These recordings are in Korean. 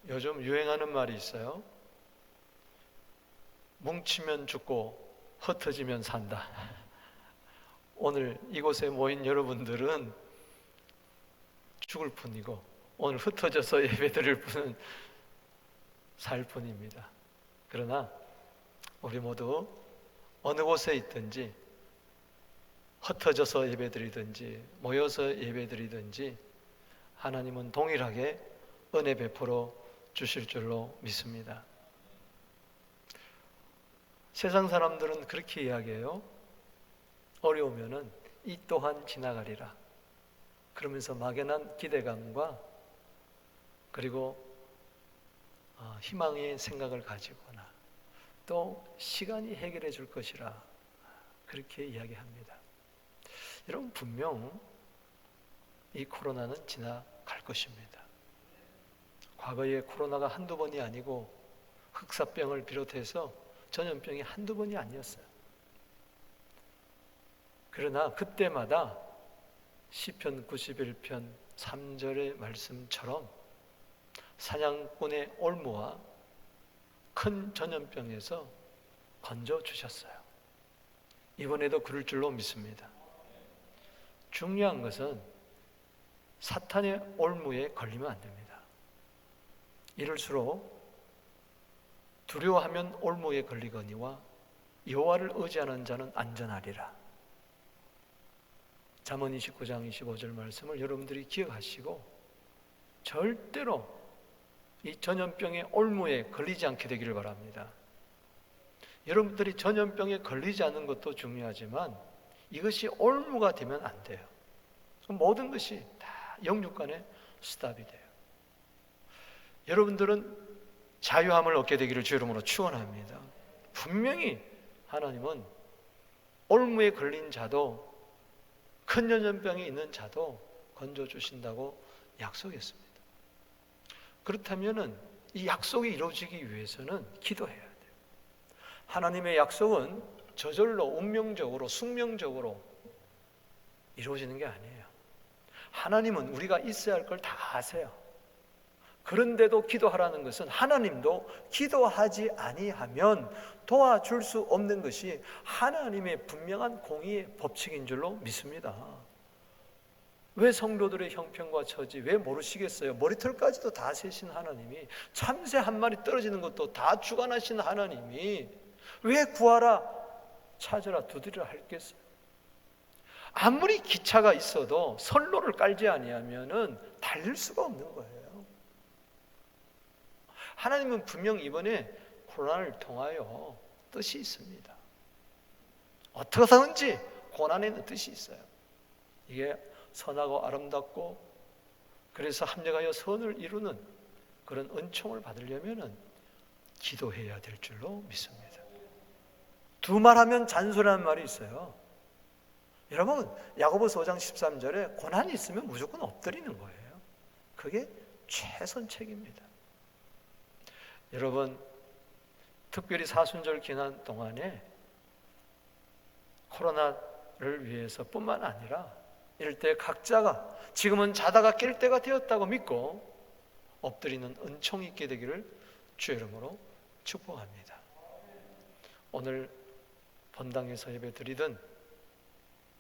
요즘 유행하는 말이 있어요. 뭉치면 죽고 흩어지면 산다. 오늘 이곳에 모인 여러분들은 죽을 뿐이고 오늘 흩어져서 예배드릴 분은 살 뿐입니다. 그러나 우리 모두 어느 곳에 있든지 흩어져서 예배드리든지 모여서 예배드리든지 하나님은 동일하게 은혜 베풀어 주실 줄로 믿습니다. 세상 사람들은 그렇게 이야기해요. 어려우면은 이 또한 지나가리라. 그러면서 막연한 기대감과 그리고 희망의 생각을 가지거나 또 시간이 해결해 줄 것이라 그렇게 이야기합니다. 여러분, 분명 이 코로나는 지나갈 것입니다. 과거에 코로나가 한두 번이 아니고 흑사병을 비롯해서 전염병이 한두 번이 아니었어요. 그러나 그때마다 시편 91편 3절의 말씀처럼 사냥꾼의 올무와 큰 전염병에서 건져주셨어요. 이번에도 그럴 줄로 믿습니다. 중요한 것은 사탄의 올무에 걸리면 안 됩니다. 이럴수록 두려워하면 올무에 걸리거니와 여호와를 의지하는 자는 안전하리라. 잠언 29장 25절 말씀을 여러분들이 기억하시고 절대로 이 전염병의 올무에 걸리지 않게 되기를 바랍니다. 여러분들이 전염병에 걸리지 않는 것도 중요하지만 이것이 올무가 되면 안 돼요. 모든 것이 다 영육간에 스탑이 돼요. 여러분들은 자유함을 얻게 되기를 주 이름으로 축원합니다. 분명히 하나님은 올무에 걸린 자도 큰 전염병이 있는 자도 건져주신다고 약속했습니다. 그렇다면 이 약속이 이루어지기 위해서는 기도해야 돼요. 하나님의 약속은 저절로 운명적으로 숙명적으로 이루어지는 게 아니에요. 하나님은 우리가 있어야 할 걸 다 아세요. 그런데도 기도하라는 것은 하나님도 기도하지 아니하면 도와줄 수 없는 것이 하나님의 분명한 공의의 법칙인 줄로 믿습니다. 왜 성도들의 형편과 처지 왜 모르시겠어요? 머리털까지도 다 세신 하나님이, 참새 한 마리 떨어지는 것도 다 주관하신 하나님이 왜 구하라 찾으라 두드리라 할겠어요? 아무리 기차가 있어도 선로를 깔지 아니하면은 달릴 수가 없는 거예요. 하나님은 분명 이번에 코로나를 통하여 뜻이 있습니다. 어떻게 하든지 고난에는 뜻이 있어요. 이게 선하고 아름답고 그래서 합력하여 선을 이루는 그런 은총을 받으려면 기도해야 될 줄로 믿습니다. 두 말하면 잔소리라는 말이 있어요. 여러분, 야고보서 5장 13절에 고난이 있으면 무조건 엎드리는 거예요. 그게 최선책입니다. 여러분, 특별히 사순절 기간 동안에 코로나를 위해서 뿐만 아니라 이럴 때 각자가 지금은 자다가 깰 때가 되었다고 믿고 엎드리는 은총이 있게 되기를 주의 이름으로 축복합니다. 오늘 본당에서 예배 드리든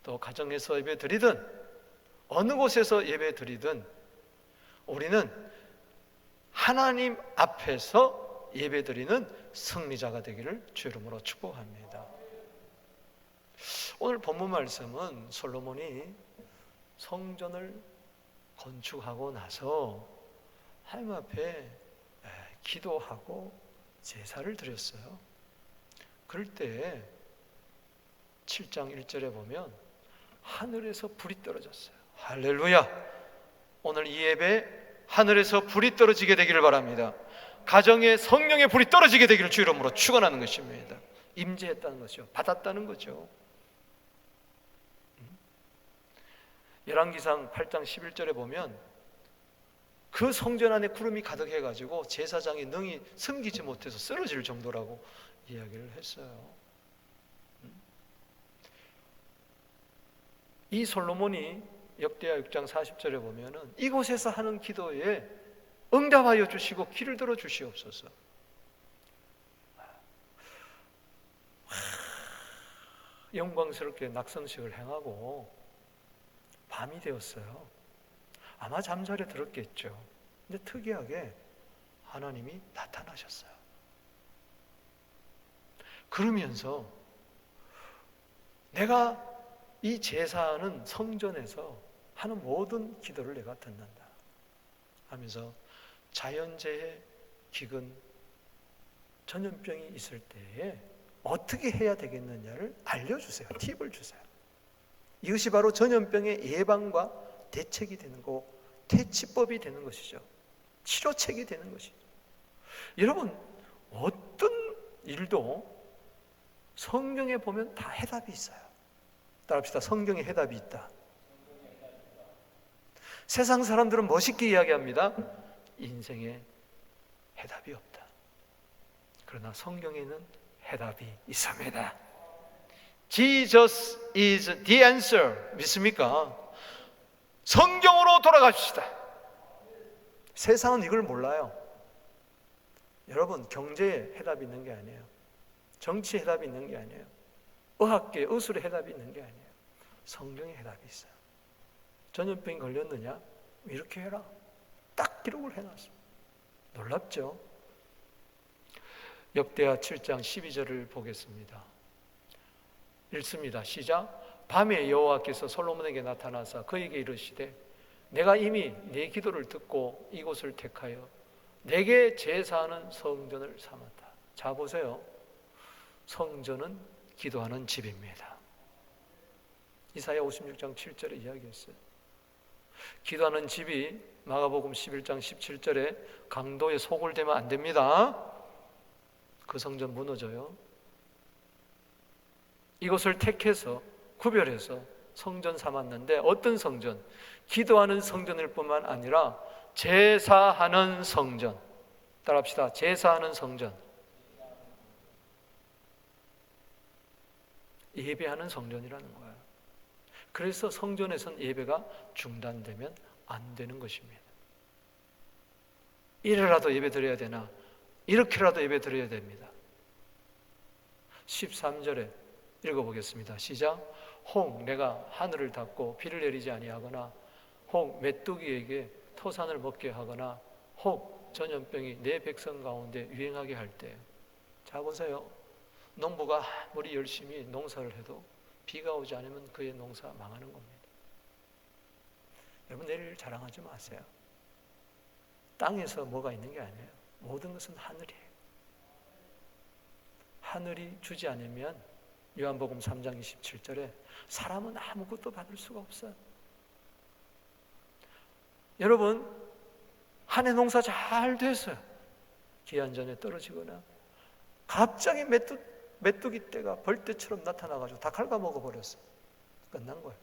또 가정에서 예배 드리든 어느 곳에서 예배 드리든 우리는 하나님 앞에서 예배드리는 승리자가 되기를 주의 이름으로 축복합니다. 오늘 본문 말씀은 솔로몬이 성전을 건축하고 나서 하나님 앞에 기도하고 제사를 드렸어요. 그럴 때 7장 1절에 보면 하늘에서 불이 떨어졌어요. 할렐루야! 오늘 이 예배 하늘에서 불이 떨어지게 되기를 바랍니다. 가정에 성령의 불이 떨어지게 되기를 주 이름으로 축원하는 것입니다. 임재했다는 것이죠. 받았다는 거죠. 열왕기상 8장 11절에 보면 그 성전 안에 구름이 가득해가지고 제사장이 능히 숨기지 못해서 쓰러질 정도라고 이야기를 했어요. 이 솔로몬이 역대하 6장 40절에 보면은 이곳에서 하는 기도에 응답하여 주시고 귀를 들어 주시옵소서. 영광스럽게 낙성식을 행하고 밤이 되었어요. 아마 잠자리에 들었겠죠. 근데 특이하게 하나님이 나타나셨어요. 그러면서 내가 이 제사하는 성전에서 하는 모든 기도를 내가 듣는다 하면서 자연재해, 기근, 전염병이 있을 때에 어떻게 해야 되겠느냐를 알려주세요. 팁을 주세요. 이것이 바로 전염병의 예방과 대책이 되는 거고 퇴치법이 되는 것이죠. 치료책이 되는 것이죠. 여러분, 어떤 일도 성경에 보면 다 해답이 있어요. 따라합시다. 성경에 해답이 있다. 세상 사람들은 멋있게 이야기합니다. 인생에 해답이 없다. 그러나 성경에는 해답이 있습니다. Jesus is the answer. 믿습니까? 성경으로 돌아갑시다. 세상은 이걸 몰라요. 여러분, 경제에 해답이 있는 게 아니에요. 정치에 해답이 있는 게 아니에요. 의학계, 의술에 해답이 있는 게 아니에요. 성경에 해답이 있어요. 전염병이 걸렸느냐? 이렇게 해라. 딱 기록을 해놨어. 놀랍죠? 역대하 7장 12절을 보겠습니다. 읽습니다. 시작. 밤에 여호와께서 솔로몬에게 나타나사 그에게 이르시되 내가 이미 네 기도를 듣고 이곳을 택하여 내게 제사하는 성전을 삼았다. 자 보세요. 성전은 기도하는 집입니다. 이사야 56장 7절에 이야기했어요. 기도하는 집이 마가복음 11장 17절에 강도의 속을 대면 안 됩니다. 그 성전 무너져요. 이곳을 택해서 구별해서 성전 삼았는데 어떤 성전? 기도하는 성전일 뿐만 아니라 제사하는 성전. 따라합시다. 제사하는 성전. 예배하는 성전이라는 거예요. 그래서 성전에선 예배가 중단되면 안 되는 것입니다. 이래라도 예배 드려야 되나? 이렇게라도 예배 드려야 됩니다. 13절에 읽어보겠습니다. 시작. 혹 내가 하늘을 닫고 비를 내리지 아니하거나 혹 메뚜기에게 토산을 먹게 하거나 혹 전염병이 내 백성 가운데 유행하게 할 때. 자 보세요. 농부가 아무리 열심히 농사를 해도 비가 오지 않으면 그의 농사 망하는 겁니다. 여러분, 내일 자랑하지 마세요. 땅에서 뭐가 있는 게 아니에요. 모든 것은 하늘이에요. 하늘이 주지 않으면 요한복음 3장 27절에 사람은 아무것도 받을 수가 없어요. 여러분, 한 해 농사 잘 됐어요. 기한전에 떨어지거나 갑자기 메뚜기 떼가 벌떼처럼 나타나가지고 다 갉아먹어 버렸어요. 끝난 거예요.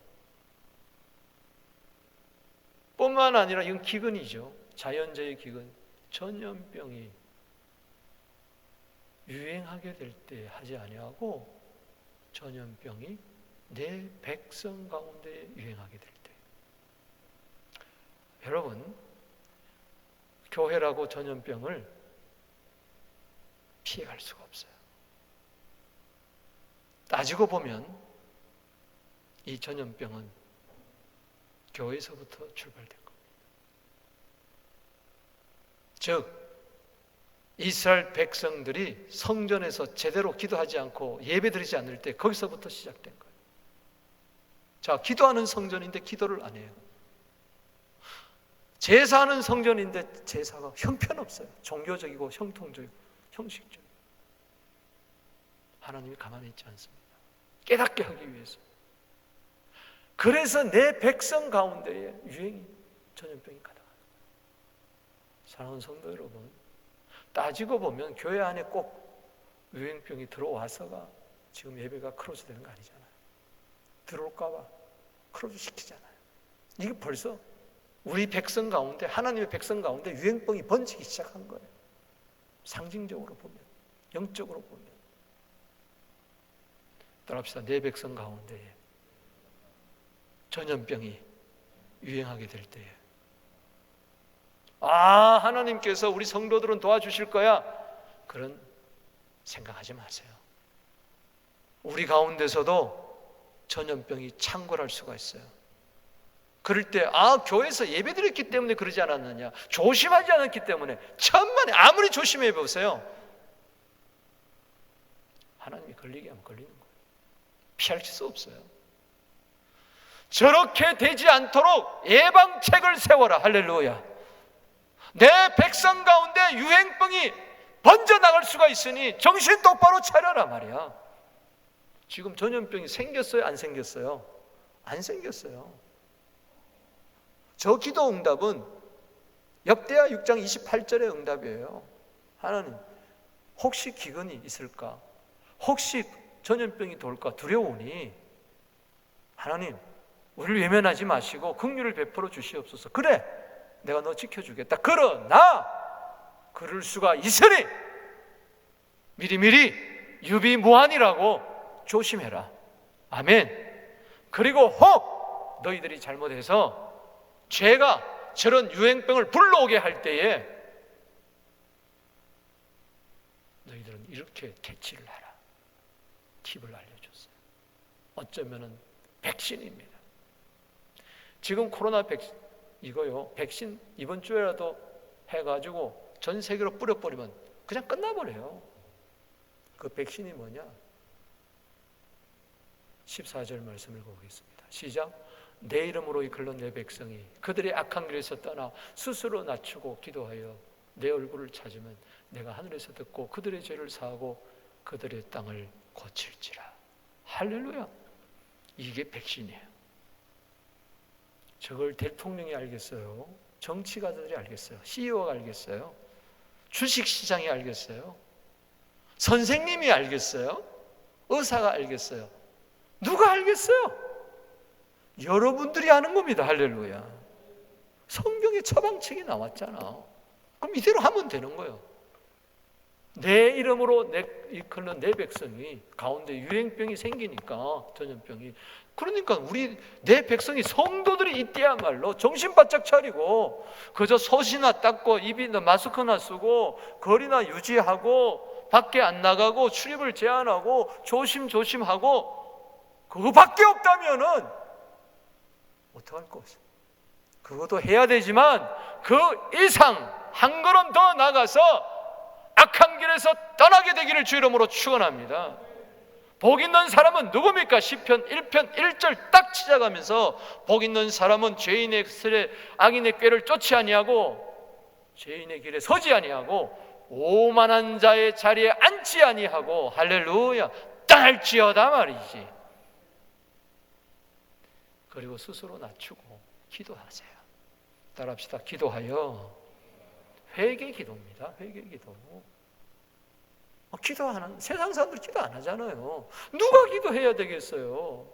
뿐만 아니라 이건 기근이죠. 자연재해 기근, 전염병이 유행하게 될 때 하지 아니하고 전염병이 내 백성 가운데 유행하게 될 때. 여러분, 교회라고 전염병을 피해갈 수가 없어요. 따지고 보면 이 전염병은 교회에서부터 출발된 겁니다. 즉 이스라엘 백성들이 성전에서 제대로 기도하지 않고 예배드리지 않을 때 거기서부터 시작된 거예요. 자, 기도하는 성전인데 기도를 안 해요. 제사하는 성전인데 제사가 형편없어요. 종교적이고 형통적이고 형식적이고. 하나님이 가만히 있지 않습니다. 깨닫게 하기 위해서. 그래서 내 백성 가운데에 유행이 전염병이 가득합니다. 사랑하는 성도 여러분, 따지고 보면 교회 안에 꼭 유행병이 들어와서가 지금 예배가 크로즈 되는 거 아니잖아요. 들어올까 봐 크로즈 시키잖아요. 이게 벌써 우리 백성 가운데, 하나님의 백성 가운데 유행병이 번지기 시작한 거예요. 상징적으로 보면, 영적으로 보면. 따라합시다. 내 백성 가운데에 전염병이 유행하게 될 때에 하나님께서 우리 성도들은 도와주실 거야, 그런 생각하지 마세요. 우리 가운데서도 전염병이 창궐할 수가 있어요. 그럴 때 교회에서 예배드렸기 때문에 그러지 않았느냐, 조심하지 않았기 때문에. 천만에 아무리 조심해 보세요, 하나님이 걸리게 하면 걸리는 거예요. 피할 수 없어요. 저렇게 되지 않도록 예방책을 세워라. 할렐루야. 내 백성 가운데 유행병이 번져나갈 수가 있으니 정신 똑바로 차려라 말이야. 지금 전염병이 생겼어요, 안 생겼어요? 안 생겼어요. 저 기도 응답은 역대하 6장 28절의 응답이에요. 하나님, 혹시 기근이 있을까? 혹시 전염병이 돌까 두려우니 하나님, 우리를 외면하지 마시고 긍휼을 베풀어 주시옵소서. 그래, 내가 너 지켜주겠다. 그러나 그럴 수가 있으니 미리미리 유비무환이라고 조심해라. 아멘. 그리고 혹 너희들이 잘못해서 죄가 저런 유행병을 불러오게 할 때에 너희들은 이렇게 대치를 하라. 팁을 알려줬어요. 어쩌면은 백신입니다. 지금 코로나 백신 이거요, 백신 이번 주에라도 해가지고 전 세계로 뿌려버리면 그냥 끝나버려요. 그 백신이 뭐냐? 14절 말씀을 보겠습니다. 시작. 내 이름으로 이끌는 내 백성이 그들의 악한 길에서 떠나 스스로 낮추고 기도하여 내 얼굴을 찾으면 내가 하늘에서 듣고 그들의 죄를 사하고 그들의 땅을 고칠지라. 할렐루야. 이게 백신이에요. 저걸 대통령이 알겠어요? 정치가들이 알겠어요? CEO가 알겠어요? 주식시장이 알겠어요? 선생님이 알겠어요? 의사가 알겠어요? 누가 알겠어요? 여러분들이 아는 겁니다. 할렐루야. 성경에 처방책이 나왔잖아. 그럼 이대로 하면 되는 거예요. 내 이름으로 이끌는 내 백성이 가운데 유행병이 생기니까, 전염병이. 그러니까 내 백성이, 성도들이 이때야말로 정신 바짝 차리고 그저 손이나 닦고 입이나 마스크나 쓰고 거리나 유지하고 밖에 안 나가고 출입을 제한하고 조심하고 그거밖에 없다면은 어떡할 거 없어요. 그것도 해야 되지만 그 이상 한 걸음 더 나가서 악한 길에서 떠나게 되기를 주 이름으로 축원합니다. 복 있는 사람은 누굽니까? 시편 1편 1절 딱 시작하면서 복 있는 사람은 죄인의 슬에 악인의 꾀를 쫓지 아니하고 죄인의 길에 서지 아니하고 오만한 자의 자리에 앉지 아니하고 할렐루야 떠날지어다 말이지. 그리고 스스로 낮추고 기도하세요. 따라합시다. 기도하여. 회개 기도입니다. 회개 기도. 기도하는 세상 사람들 기도 안 하잖아요. 누가 기도해야 되겠어요?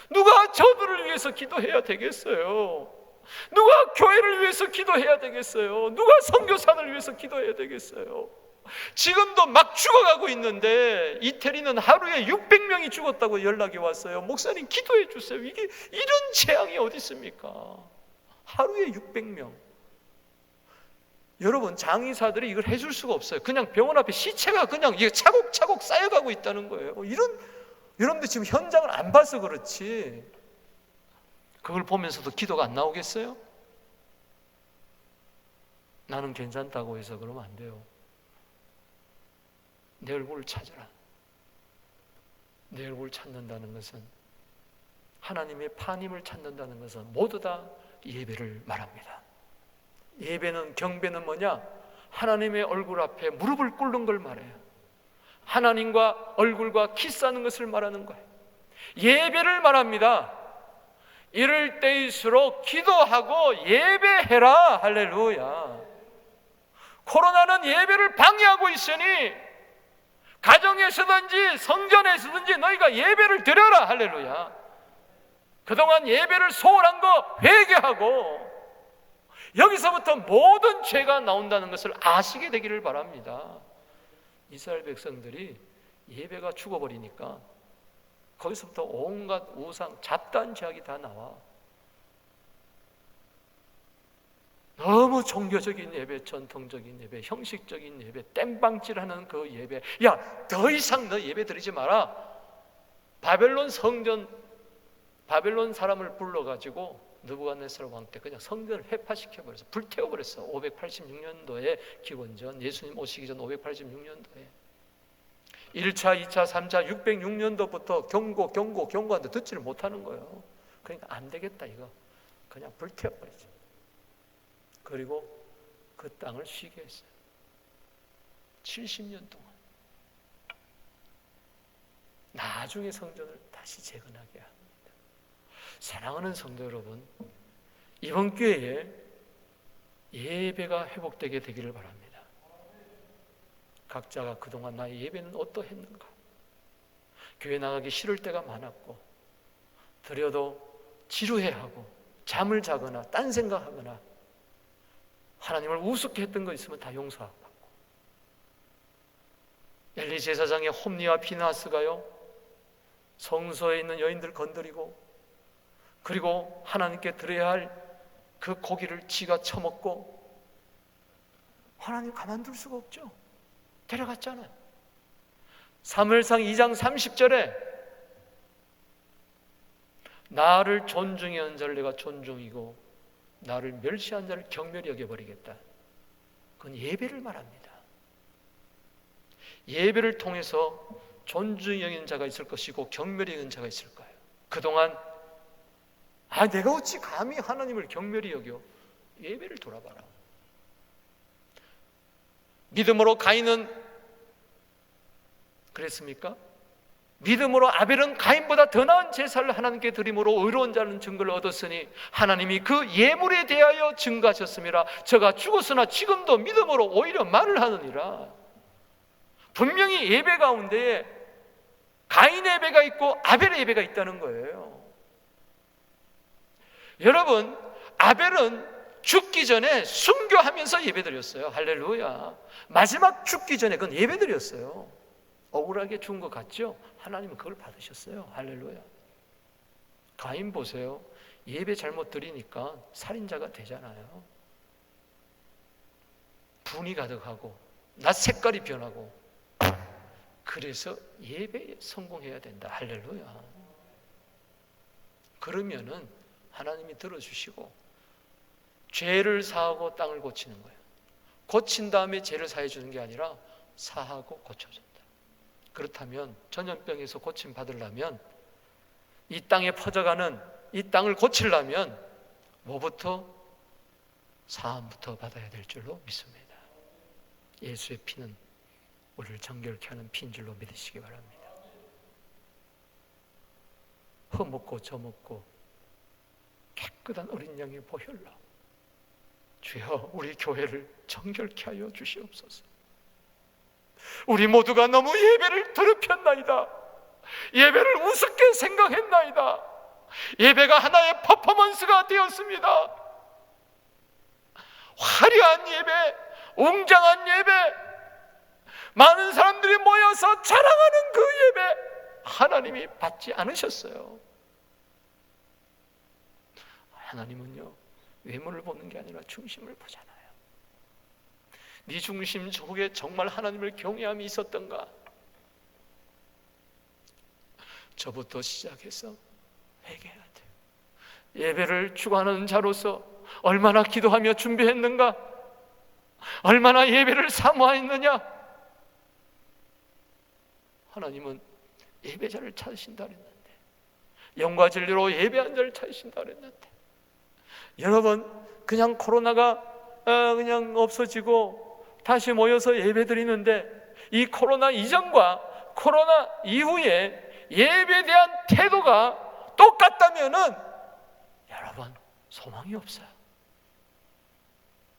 누가 저들을 위해서 기도해야 되겠어요? 누가 교회를 위해서 기도해야 되겠어요? 누가 선교사를 위해서 기도해야 되겠어요? 지금도 막 죽어가고 있는데 이태리는 하루에 600명이 죽었다고 연락이 왔어요. 목사님 기도해 주세요. 이게 이런 재앙이 어디 있습니까? 하루에 600명. 여러분, 장의사들이 이걸 해줄 수가 없어요. 그냥 병원 앞에 시체가 그냥 이게 차곡차곡 쌓여가고 있다는 거예요. 여러분들 지금 현장을 안 봐서 그렇지 그걸 보면서도 기도가 안 나오겠어요? 나는 괜찮다고 해서 그러면 안 돼요. 내 얼굴을 찾아라. 내 얼굴을 찾는다는 것은, 하나님의 파님을 찾는다는 것은 모두 다 예배를 말합니다. 예배는, 경배는 뭐냐? 하나님의 얼굴 앞에 무릎을 꿇는 걸 말해요. 하나님과 얼굴과 키스하는 것을 말하는 거예요. 예배를 말합니다. 이럴 때일수록 기도하고 예배해라. 할렐루야. 코로나는 예배를 방해하고 있으니 가정에서든지 성전에서든지 너희가 예배를 드려라. 할렐루야. 그동안 예배를 소홀한 거 회개하고 여기서부터 모든 죄가 나온다는 것을 아시게 되기를 바랍니다. 이스라엘 백성들이 예배가 죽어버리니까 거기서부터 온갖 우상, 잡다한 죄악이 다 나와. 너무 종교적인 예배, 전통적인 예배, 형식적인 예배, 땜빵질하는 그 예배, 야, 더 이상 너 예배 드리지 마라. 바벨론 성전, 바벨론 사람을 불러가지고 느부갓네살 왕 때 그냥 성전을 회파시켜버렸어. 불태워버렸어. 586년도에 기원전, 예수님 오시기 전 586년도에 1차, 2차, 3차 606년도부터 경고하는데 듣지를 못하는 거예요. 그러니까 안 되겠다 이거. 그냥 불태워버리죠. 그리고 그 땅을 쉬게 했어요. 70년 동안. 나중에 성전을 다시 재건하게 합니다. 사랑하는 성도 여러분, 이번 기회에 예배가 회복되게 되기를 바랍니다. 각자가 그동안 나의 예배는 어떠했는가? 교회 나가기 싫을 때가 많았고, 드려도 지루해하고 잠을 자거나 딴 생각하거나 하나님을 우습게 했던 거 있으면 다 용서받고, 엘리 제사장의 홈리와 피나스가요 성소에 있는 여인들 건드리고, 그리고 하나님께 드려야 할 그 고기를 지가 처먹고, 하나님 가만둘 수가 없죠. 데려갔잖아요. 사무엘상 2장 30절에 나를 존중한 자를 내가 존중이고 나를 멸시한 자를 경멸히 여겨버리겠다. 그건 예배를 말합니다. 예배를 통해서 존중히 여기는 자가 있을 것이고 경멸히 여기는 자가 있을 거예요. 그동안 내가 어찌 감히 하나님을 경멸히 여겨? 예배를 돌아봐라. 믿음으로 가인은 그랬습니까? 믿음으로 아벨은 가인보다 더 나은 제사를 하나님께 드림으로 의로운 자는 증거를 얻었으니 하나님이 그 예물에 대하여 증거하셨습니다. 저가 죽었으나 지금도 믿음으로 오히려 말을 하느니라. 분명히 예배 가운데에 가인의 예배가 있고 아벨의 예배가 있다는 거예요. 여러분, 아벨은 죽기 전에 순교하면서 예배드렸어요. 할렐루야. 마지막 죽기 전에 그건 예배드렸어요. 억울하게 죽은 것 같죠? 하나님은 그걸 받으셨어요. 할렐루야. 가인 보세요. 예배 잘못 드리니까 살인자가 되잖아요. 분이 가득하고 낯 색깔이 변하고, 그래서 예배에 성공해야 된다. 할렐루야. 그러면은 하나님이 들어주시고 죄를 사하고 땅을 고치는 거예요. 고친 다음에 죄를 사해 주는 게 아니라 사하고 고쳐준다. 그렇다면 전염병에서 고침 받으려면, 이 땅에 퍼져가는 이 땅을 고치려면 뭐부터? 사함부터 받아야 될 줄로 믿습니다. 예수의 피는 우리를 정결케 하는 피인 줄로 믿으시기 바랍니다. 허먹고 저먹고 깨끗한 어린 양의 보혈로 주여 우리 교회를 정결케 하여 주시옵소서. 우리 모두가 너무 예배를 더럽혔나이다. 예배를 우습게 생각했나이다. 예배가 하나의 퍼포먼스가 되었습니다. 화려한 예배, 웅장한 예배, 많은 사람들이 모여서 자랑하는 그 예배, 하나님이 받지 않으셨어요. 하나님은요, 외모를 보는 게 아니라 중심을 보잖아요. 네 중심 속에 정말 하나님을 경외함이 있었던가? 저부터 시작해서 회개해야 돼요. 예배를 주관하는 자로서 얼마나 기도하며 준비했는가? 얼마나 예배를 사모했느냐? 하나님은 예배자를 찾으신다 그랬는데, 영과 진리로 예배한 자를 찾으신다 그랬는데, 여러분, 그냥 코로나가 그냥 없어지고 다시 모여서 예배 드리는데, 이 코로나 이전과 코로나 이후에 예배에 대한 태도가 똑같다면은 여러분, 소망이 없어요.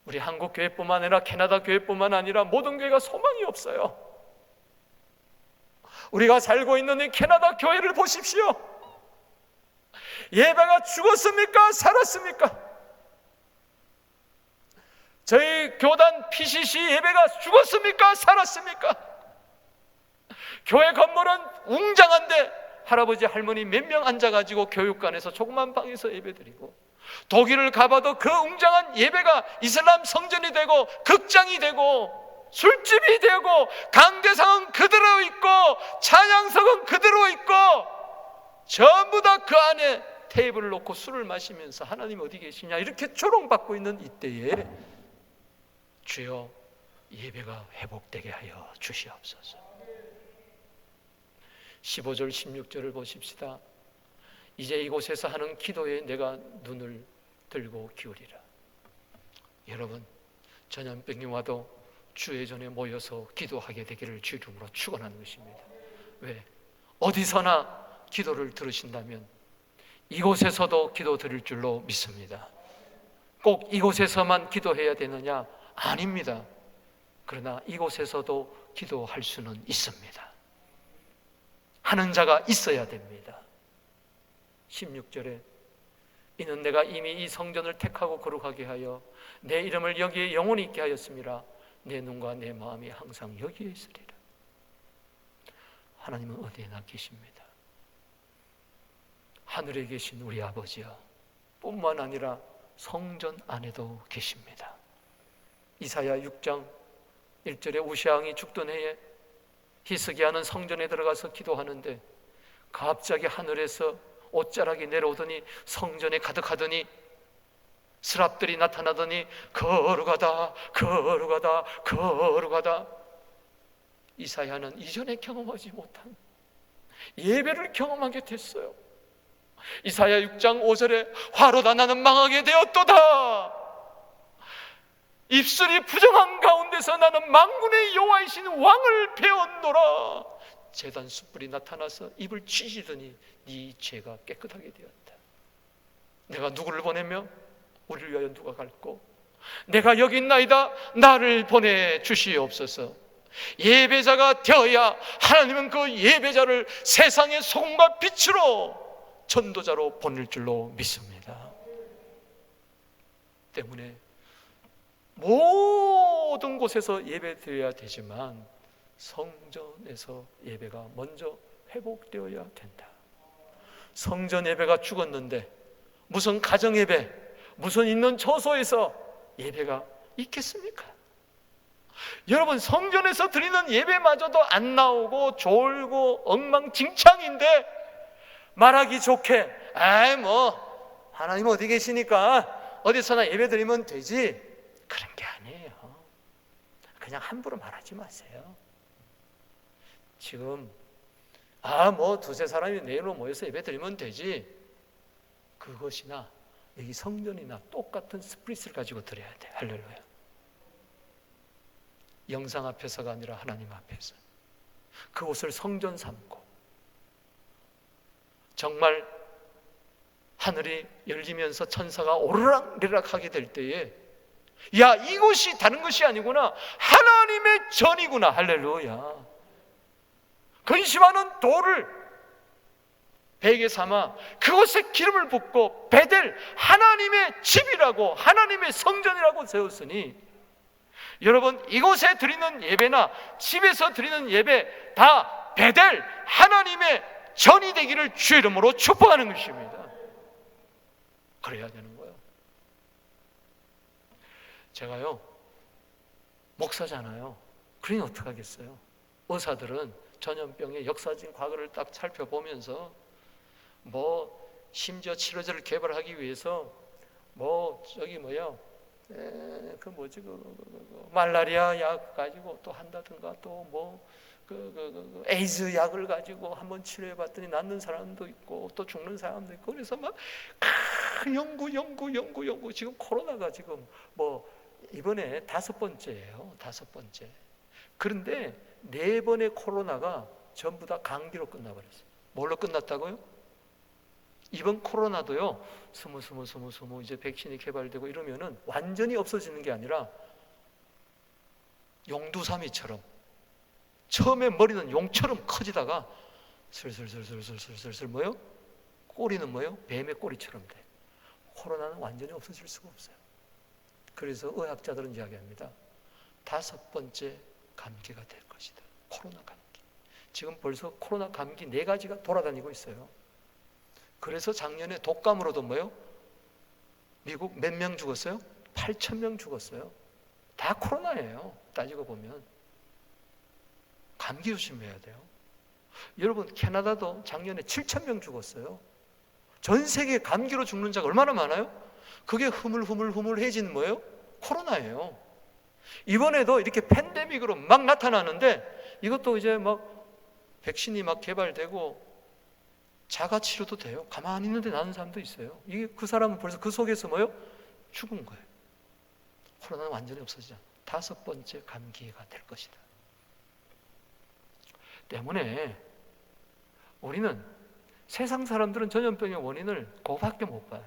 우리 한국 교회뿐만 아니라 캐나다 교회뿐만 아니라 모든 교회가 소망이 없어요. 우리가 살고 있는 이 캐나다 교회를 보십시오. 예배가 죽었습니까? 살았습니까? 저희 교단 PCC 예배가 죽었습니까? 살았습니까? 교회 건물은 웅장한데 할아버지 할머니 몇 명 앉아가지고 교육관에서 조그만 방에서 예배드리고, 독일을 가봐도 그 웅장한 예배가 이슬람 성전이 되고 극장이 되고 술집이 되고 강대상은 그대로 있고 찬양석은 그대로 있고 전부 다 그 안에 테이블을 놓고 술을 마시면서 하나님 어디 계시냐 이렇게 조롱받고 있는 이때에 주여 예배가 회복되게 하여 주시옵소서. 15절 16절을 보십시다. 이제 이곳에서 하는 기도에 내가 눈을 들고 기울이라. 여러분, 전염병이 와도 주의 전에 모여서 기도하게 되기를 주 이름으로 축원하는 것입니다. 왜? 어디서나 기도를 들으신다면 이곳에서도 기도 드릴 줄로 믿습니다. 꼭 이곳에서만 기도해야 되느냐? 아닙니다. 그러나 이곳에서도 기도할 수는 있습니다. 하는 자가 있어야 됩니다. 16절에 이는 내가 이미 이 성전을 택하고 거룩하게 하여 내 이름을 여기에 영원히 있게 하였음이라. 내 눈과 내 마음이 항상 여기에 있으리라. 하나님은 어디에나 계십니다. 하늘에 계신 우리 아버지여, 뿐만 아니라 성전 안에도 계십니다. 이사야 6장 1절에 우시아왕이 죽던 해에 히스기야는 성전에 들어가서 기도하는데 갑자기 하늘에서 옷자락이 내려오더니 성전에 가득하더니 스랍들이 나타나더니 거룩하다 거룩하다 거룩하다. 이사야는 이전에 경험하지 못한 예배를 경험하게 됐어요. 이사야 6장 5절에 화로다 나는 망하게 되었도다. 입술이 부정한 가운데서 나는 만군의 여호와이신 왕을 배웠노라. 제단 숯불이 나타나서 입을 찢으더니 네 죄가 깨끗하게 되었다. 내가 누구를 보내며 우리를 위하여 누가 갈고 내가 여기 있나이다. 나를 보내주시옵소서. 예배자가 되어야 하나님은 그 예배자를 세상의 소금과 빛으로 전도자로 보낼 줄로 믿습니다. 때문에 모든 곳에서 예배드려야 되지만 성전에서 예배가 먼저 회복되어야 된다. 성전 예배가 죽었는데 무슨 가정 예배, 무슨 있는 처소에서 예배가 있겠습니까? 여러분, 성전에서 드리는 예배마저도 안 나오고 졸고 엉망진창인데 말하기 좋게 하나님 어디 계시니까 어디서나 예배 드리면 되지, 그런 게 아니에요. 그냥 함부로 말하지 마세요. 지금 두세 사람이 내일로 모여서 예배 드리면 되지, 그것이나 여기 성전이나 똑같은 스피릿을 가지고 드려야 돼. 할렐루야. 영상 앞에서가 아니라 하나님 앞에서 그곳을 성전 삼고 정말 하늘이 열리면서 천사가 오르락내리락 하게 될 때에 야, 이곳이 다른 것이 아니구나, 하나님의 전이구나. 할렐루야. 근심하는 돌을 베개 삼아 그곳에 기름을 붓고 베델, 하나님의 집이라고, 하나님의 성전이라고 세웠으니 여러분, 이곳에 드리는 예배나 집에서 드리는 예배 다 베델, 하나님의 전이 되기를 주의 이름으로 축복하는 것입니다. 그래야 되는 거예요. 제가요, 목사잖아요. 그러니 어떡하겠어요? 의사들은 전염병의 역사적인 과거를 딱 살펴보면서 심지어 치료제를 개발하기 위해서 말라리아 약 가지고 또 한다든가 또 에이즈 약을 가지고 한번 치료해 봤더니 낫는 사람도 있고 또 죽는 사람도 있고, 그래서 막 연구 지금 코로나가 지금 이번에 5번째예요. 5번째. 그런데 4번의 코로나가 전부 다 감기로 끝나버렸어요. 뭘로 끝났다고요? 이번 코로나도요, 스무 이제 백신이 개발되고 이러면은 완전히 없어지는 게 아니라 용두사미처럼 처음에 머리는 용처럼 커지다가 슬슬 꼬리는 뱀의 꼬리처럼 돼. 코로나는 완전히 없어질 수가 없어요. 그래서 의학자들은 이야기합니다. 5번째 감기가 될 것이다. 코로나 감기. 지금 벌써 코로나 감기 4가지가 돌아다니고 있어요. 그래서 작년에 독감으로도 미국 몇 명 죽었어요? 8,000명 죽었어요. 다 코로나예요. 따지고 보면. 감기 조심해야 돼요. 여러분, 캐나다도 작년에 7,000명 죽었어요. 전 세계 감기로 죽는 자가 얼마나 많아요? 그게 흐물흐물해진 뭐예요? 코로나예요. 이번에도 이렇게 팬데믹으로 막 나타나는데 이것도 이제 막 백신이 막 개발되고 자가 치료도 돼요. 가만히 있는데 나는 사람도 있어요. 이게 그 사람은 벌써 그 속에서 뭐예요? 죽은 거예요. 코로나는 완전히 없어지지 않아요. 5번째 감기가 될 것이다. 때문에 우리는 세상 사람들은 전염병의 원인을 그거밖에 못 봐요.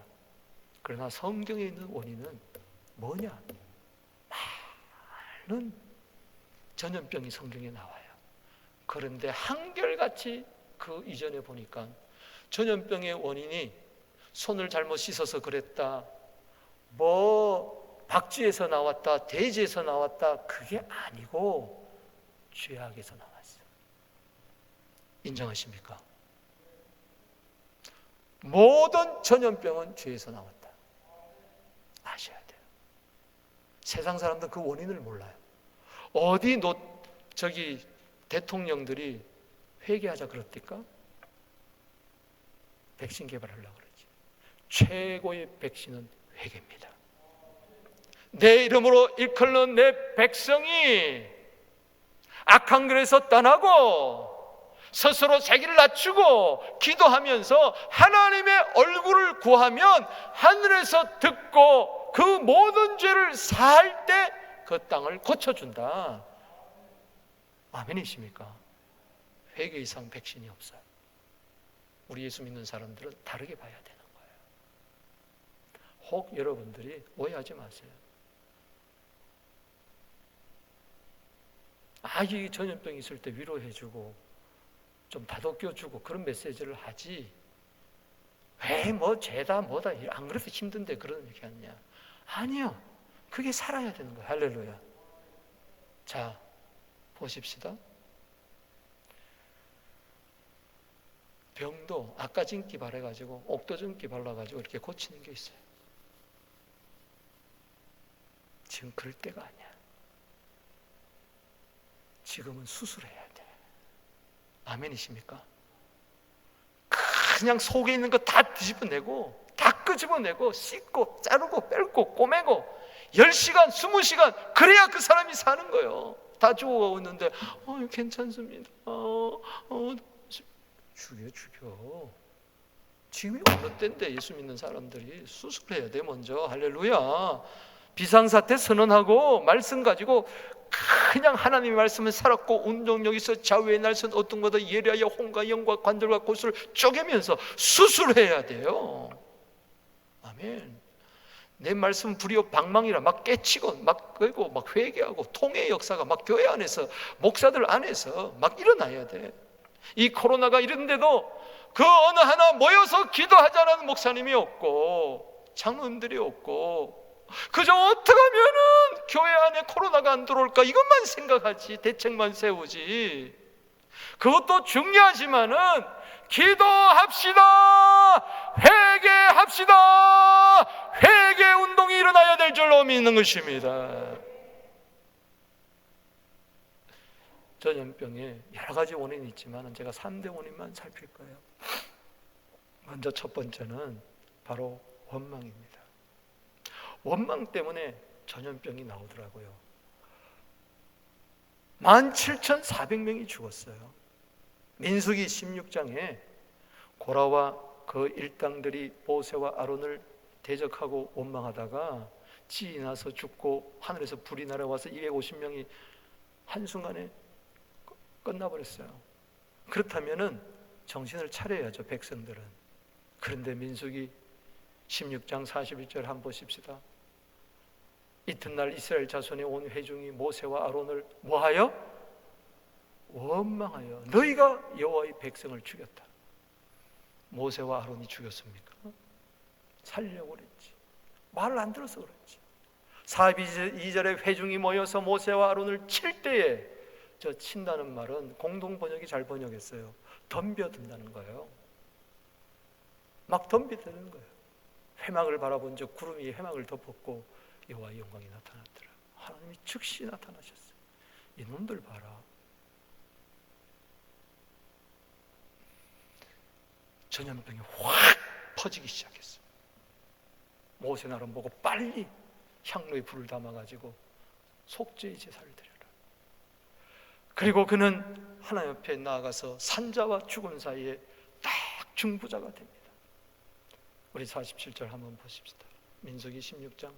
그러나 성경에 있는 원인은 뭐냐? 많은 전염병이 성경에 나와요. 그런데 한결같이 그 이전에 보니까 전염병의 원인이 손을 잘못 씻어서 그랬다, 뭐 박쥐에서 나왔다, 돼지에서 나왔다, 그게 아니고 죄악에서 나왔어요. 인정하십니까? 모든 전염병은 죄에서 나왔다. 아셔야 돼요. 세상 사람들은 그 원인을 몰라요. 어디 저기 대통령들이 회개하자 그랬을까? 백신 개발하려고 그러지. 최고의 백신은 회개입니다. 내 이름으로 일컬는 내 백성이 악한 길에서 떠나고 스스로 자기를 낮추고 기도하면서 하나님의 얼굴을 구하면 하늘에서 듣고 그 모든 죄를 사할 때 그 땅을 고쳐준다. 아멘이십니까? 회개 이상 백신이 없어요. 우리 예수 믿는 사람들은 다르게 봐야 되는 거예요. 혹 여러분들이 오해하지 마세요. 아기 전염병 있을 때 위로해주고 좀 다독여주고 그런 메시지를 하지, 왜 뭐 죄다 뭐다 안 그래도 힘든데 그런 얘기 하느냐. 아니요, 그게 살아야 되는 거예요. 할렐루야. 자, 보십시다. 병도 아까진기 바래가지고 옥도전기 발라가지고 이렇게 고치는 게 있어요. 지금 그럴 때가 아니야. 지금은 수술해야 돼. 아멘이십니까? 그냥 속에 있는 거 다 뒤집어내고 다 끄집어내고 씻고 자르고 뺄고 꼬매고 10시간 20시간 그래야 그 사람이 사는 거예요. 다 죽어있는데 괜찮습니다. 죽여. 지금이 어느 때인데 예수 믿는 사람들이 수술해야 돼. 먼저 할렐루야. 비상사태 선언하고 말씀 가지고 그냥 하나님의 말씀을 살았고 운동력 있어 좌우의 날선 어떤 거다 예리하여 혼과 영과 관절과 골수를 쪼개면서 수술해야 돼요. 아멘. 내 말씀은 불이요 방망이라 막 깨치고 막 그리고 막 회개하고 통의 역사가 막 교회 안에서 목사들 안에서 막 일어나야 돼. 이 코로나가 이런데도 그 어느 하나 모여서 기도하자는 목사님이 없고 장로님들이 없고 그저 어떻게 하면은 교회 안에 코로나가 안 들어올까 이것만 생각하지 대책만 세우지. 그것도 중요하지만은 기도합시다. 회개합시다. 회개 운동이 일어나야 될 줄로 믿는 것입니다. 전염병에 여러 가지 원인이 있지만 제가 3대 원인만 살필 거예요. 먼저 첫 번째는 바로 원망입니다. 원망 때문에 전염병이 나오더라고요. 17,400명이 죽었어요. 민수기 16장에 고라와 그 일당들이 모세와 아론을 대적하고 원망하다가 찌이 나서 죽고 하늘에서 불이 날아와서 250명이 한순간에 끝나버렸어요. 그렇다면은 정신을 차려야죠, 백성들은. 그런데 민수기 16장 41절 한번 보십시다. 이튿날 이스라엘 자손의 온 회중이 모세와 아론을 뭐하여? 원망하여 너희가 여호와의 백성을 죽였다. 모세와 아론이 죽였습니까? 살려고 그랬지. 말을 안 들어서 그랬지. 42절에 회중이 모여서 모세와 아론을 칠 때에 저 친다는 말은 공동 번역이 잘 번역했어요. 덤벼든다는 거예요. 막 덤비드는 거예요. 회막을 바라본 적 구름이 회막을 덮었고 여호와의 영광이 나타났더라. 하나님이 즉시 나타나셨어요. 이놈들 봐라. 전염병이 확 퍼지기 시작했어요. 모세 나름 보고 빨리 향로에 불을 담아가지고 속죄의 제사를 드려라. 그리고 그는 하나님 앞에 나아가서 산자와 죽은 사이에 딱 중보자가 됩니다. 우리 47절 한번 보십시다. 민수기 16장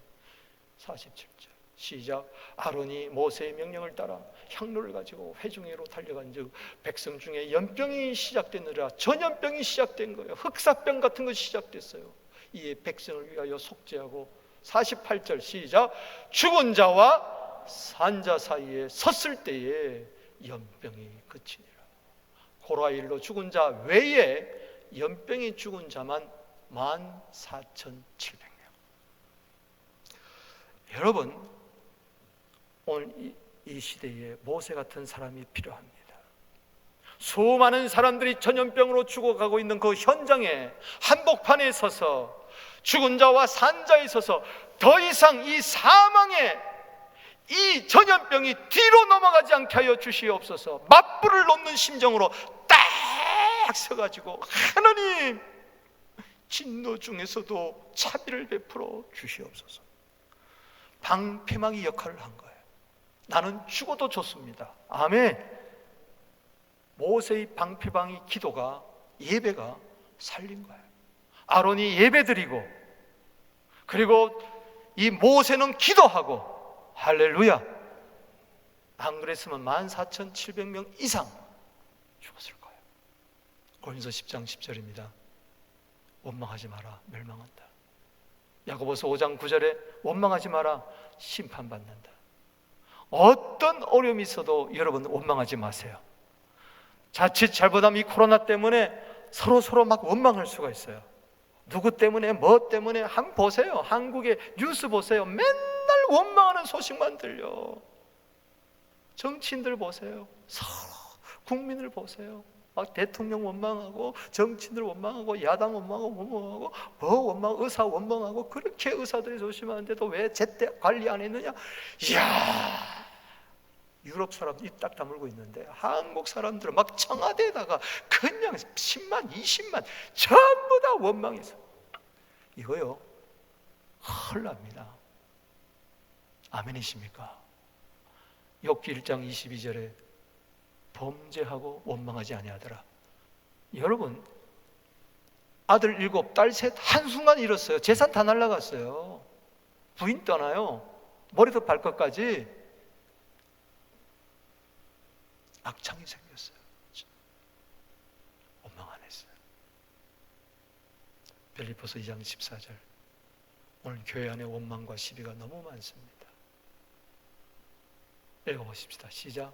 47절 시작. 아론이 모세의 명령을 따라 향로를 가지고 회중회로 달려간즉 백성 중에 연병이 시작되느라 전염병이 시작된 거예요. 흑사병 같은 것이 시작됐어요. 이에 백성을 위하여 속죄하고 48절 시작. 죽은 자와 산자 사이에 섰을 때에 연병이 그치니라. 고라일로 죽은 자 외에 연병이 죽은 자만 14,700명. 여러분, 오늘 이 시대에 모세 같은 사람이 필요합니다. 수많은 사람들이 전염병으로 죽어가고 있는 그 현장에 한복판에 서서 죽은 자와 산자에 서서 더 이상 이 사망의 이 전염병이 뒤로 넘어가지 않게 하여 주시옵소서. 맞불을 놓는 심정으로 딱 서가지고 하나님 진노 중에서도 자비를 베풀어 주시옵소서. 방패막이 역할을 한 거예요. 나는 죽어도 좋습니다. 아멘. 모세의 방패방이 기도가 예배가 살린 거예요. 아론이 예배드리고 그리고 이 모세는 기도하고 할렐루야. 안 그랬으면 14,700명 이상 죽었을 거예요. 고린도서 10장 10절입니다. 원망하지 마라, 멸망한다. 야고보서 5장 9절에 원망하지 마라, 심판받는다. 어떤 어려움이 있어도 여러분 원망하지 마세요. 자칫 잘못하면 이 코로나 때문에 서로 막 원망할 수가 있어요. 누구 때문에 뭐 때문에 한번 보세요. 한국의 뉴스 보세요. 맨날 원망하는 소식만 들려. 정치인들 보세요. 서로 국민을 보세요. 막 대통령 원망하고 정치인들 원망하고 야당 원망하고 뭐 원망하고 의사 원망하고 그렇게 의사들이 조심하는데도 왜 제때 관리 안 했느냐. 이야, 유럽 사람들이 입 딱 다물고 있는데 한국 사람들은 막 청와대에다가 그냥 10만 20만 전부 다 원망해서 이거요 큰일 납니다. 아멘이십니까? 욥기 1장 22절에 범죄하고 원망하지 아니하더라. 여러분, 아들 7, 딸 3 한순간 잃었어요. 재산 다 날라갔어요. 부인 떠나요. 머리도 발끝까지 악창이 생겼어요. 원망 안 했어요. 빌립보서 2장 14절. 오늘 교회 안에 원망과 시비가 너무 많습니다. 읽어보십시다. 시작.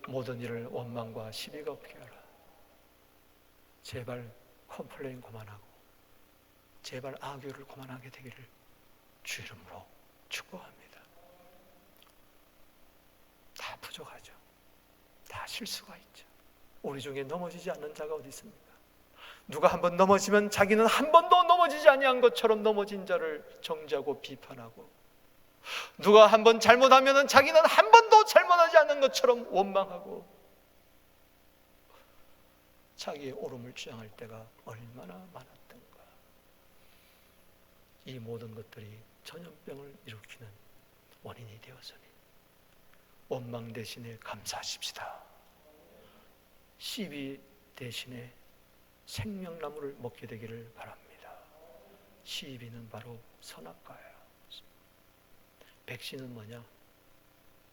모든 일을 원망과 시비가 없게 하라. 제발 컴플레인 그만하고 제발 악유를 그만하게 되기를 주 이름으로 축복합니다. 다 부족하죠. 다 실수가 있죠. 우리 중에 넘어지지 않는 자가 어디 있습니까? 누가 한번 넘어지면 자기는 한 번도 넘어지지 아니한 것처럼 넘어진 자를 정죄하고 비판하고, 누가 한번 잘못하면 자기는 한 번도 잘못하지 않는 것처럼 원망하고, 자기의 옳음을 주장할 때가 얼마나 많았던가. 이 모든 것들이 전염병을 일으키는 원인이 되었으니 원망 대신에 감사하십시다. 시비 대신에 생명나무를 먹게 되기를 바랍니다. 시비는 바로 선악과예요. 백신은 뭐냐?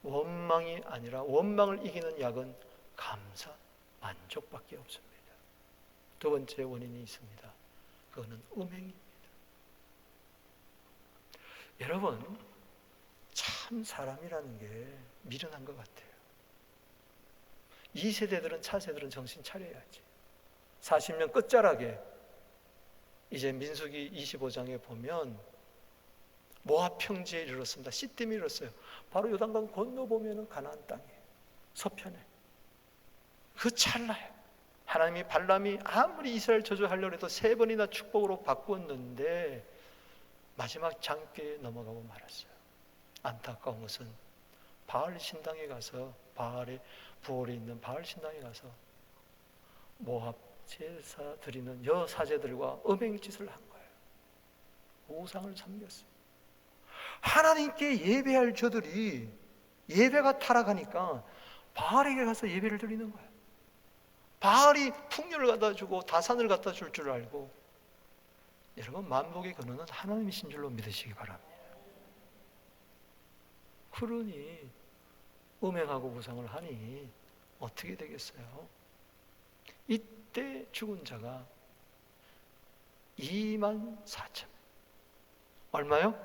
원망이 아니라 원망을 이기는 약은 감사, 만족밖에 없습니다. 두 번째 원인이 있습니다. 그거는 음행입니다. 여러분, 참 사람이라는 게 미련한 것 같아요. 이 세대들은, 차세들은 정신 차려야지. 40년 끝자락에 이제 민수기 25장에 보면 모압 평지에 이르렀습니다. 시딤이 이르렀어요. 바로 요단강 건너보면 가나안 땅이에요. 서편에. 그 찰나에 하나님이 발람이 아무리 이스라엘 저주하려고 해도 3번이나 축복으로 바꾸었는데 마지막 장기에 넘어가고 말았어요. 안타까운 것은 바알 신당에 가서, 바알의 부월에 있는 바알 신당에 가서 모압 제사 드리는 여사제들과 음행짓을 한 거예요. 우상을 섬겼어요. 하나님께 예배할 저들이 예배가 타락하니까 바알에게 가서 예배를 드리는 거예요. 바알이 풍류를 갖다 주고 다산을 갖다 줄 줄 알고, 여러분, 만복의 근원은 하나님이신 줄로 믿으시기 바랍니다. 그러니 음행하고 우상을 하니 어떻게 되겠어요? 이때 죽은 자가 24,000명. 얼마요?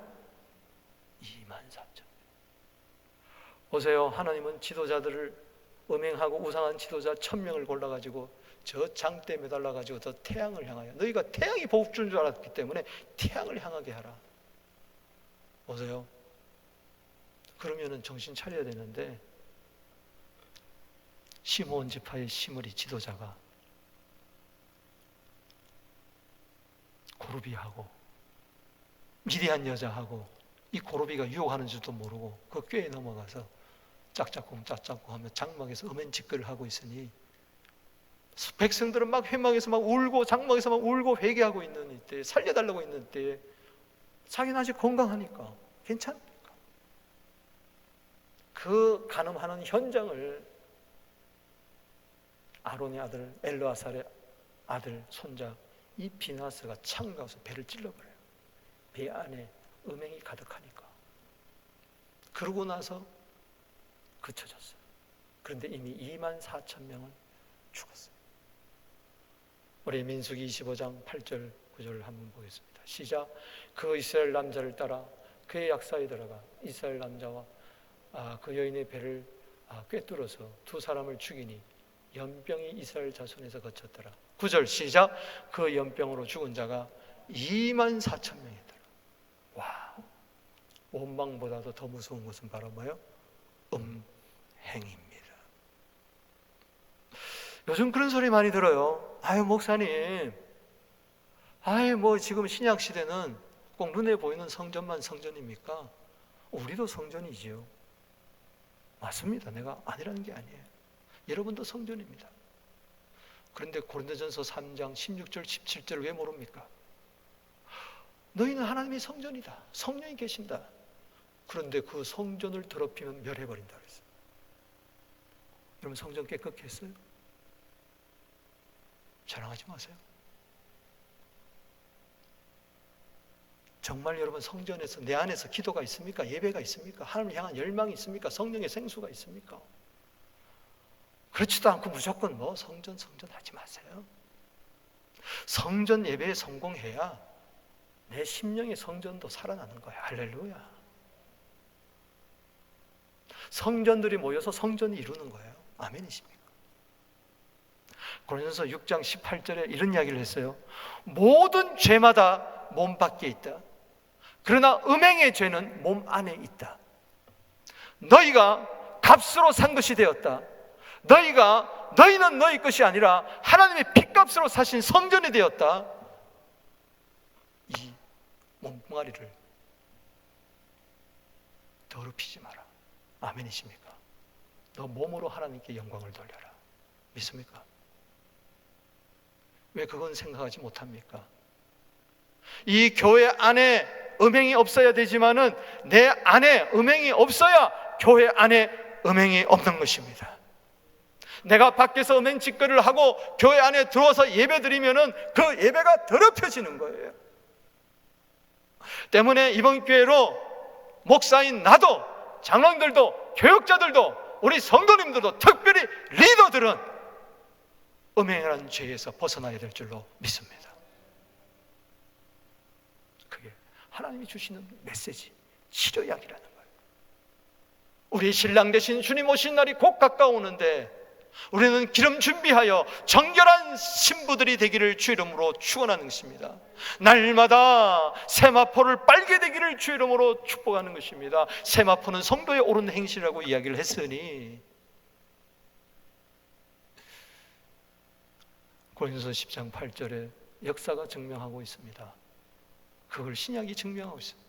24,000명. 보세요. 하나님은 지도자들을, 음행하고 우상한 지도자 1,000명을 골라가지고 저 장대에 매달라가지고 저 태양을 향하여, 너희가 태양이 보급 주는 줄 알았기 때문에 태양을 향하게 하라. 보세요. 그러면은 정신 차려야 되는데, 시므온 지파의 시므리 지도자가 고르비하고 미디안 여자하고, 이 고르비가 유혹하는 줄도 모르고 그 꾀에 넘어가서 짝짝꿍 하며 장막에서 음행짓거리를 하고 있으니, 백성들은 막 회막에서 막 울고 장막에서 막 울고 회개하고 있는 이때, 살려달라고 있는 때에 자기는 아직 건강하니까 괜찮으니까 그 간음하는 현장을 아론의 아들 엘르아살의 아들 손자 이 비나스가 창가서 배를 찔러버려요. 배 안에 음행이 가득하니까. 그러고 나서 그쳐졌어요. 그런데 이미 24,000명은 죽었어요. 우리 민수기 25장 8절 9절을 한번 보겠습니다. 시작. 그 이스라엘 남자를 따라 그의 약사에 들어가 이스라엘 남자와 그 여인의 배를 꿰뚫어서 두 사람을 죽이니 연병이 이스라엘 자손에서 거쳤더라. 9절 시작. 그 연병으로 죽은 자가 24,000명이더라. 와, 원망보다도 더 무서운 것은 바로 뭐예요? 음행입니다. 요즘 그런 소리 많이 들어요. 아유 목사님, 아유 뭐 지금 신약 시대는 꼭 눈에 보이는 성전만 성전입니까? 우리도 성전이지요. 맞습니다. 내가 아니라는 게 아니에요. 여러분도 성전입니다. 그런데 고린도전서 3장 16절 17절 왜 모릅니까? 너희는 하나님의 성전이다. 성령이 계신다. 그런데 그 성전을 더럽히면 멸해버린다 그랬어요. 여러분 성전 깨끗게 했어요? 자랑하지 마세요. 정말 여러분 성전에서 내 안에서 기도가 있습니까? 예배가 있습니까? 하나님을 향한 열망이 있습니까? 성령의 생수가 있습니까? 그렇지도 않고 무조건 뭐 성전 하지 마세요. 성전 예배에 성공해야 내 심령의 성전도 살아나는 거야. 할렐루야. 성전들이 모여서 성전이 이루는 거예요. 아멘이십니까? 고린도전서 6장 18절에 이런 이야기를 했어요. 모든 죄마다 몸 밖에 있다. 그러나 음행의 죄는 몸 안에 있다. 너희가 값으로 산 것이 되었다. 너희는 너희 것이 아니라 하나님의 핏값으로 사신 성전이 되었다. 이 몸뚱아리를 더럽히지 마라. 아멘이십니까? 너 몸으로 하나님께 영광을 돌려라. 믿습니까? 왜 그건 생각하지 못합니까? 이 교회 안에 음행이 없어야 되지만은 내 안에 음행이 없어야 교회 안에 음행이 없는 것입니다. 내가 밖에서 음행 짓거리를 하고 교회 안에 들어와서 예배 드리면은 그 예배가 더럽혀지는 거예요. 때문에 이번 기회로 목사인 나도, 장로님들도, 교육자들도, 우리 성도님들도, 특별히 리더들은 음행이라는 죄에서 벗어나야 될 줄로 믿습니다. 그게 하나님이 주시는 메시지, 치료약이라는 거예요. 우리 신랑 되신 주님 오신 날이 곧 가까우는데 우리는 기름 준비하여 정결한 신부들이 되기를 주 이름으로 축원하는 것입니다. 날마다 세마포를 빨게 되기를 주 이름으로 축복하는 것입니다. 세마포는 성도의 옳은 행실이라고 이야기를 했으니 고린도서 10장 8절에 역사가 증명하고 있습니다. 그걸 신약이 증명하고 있습니다.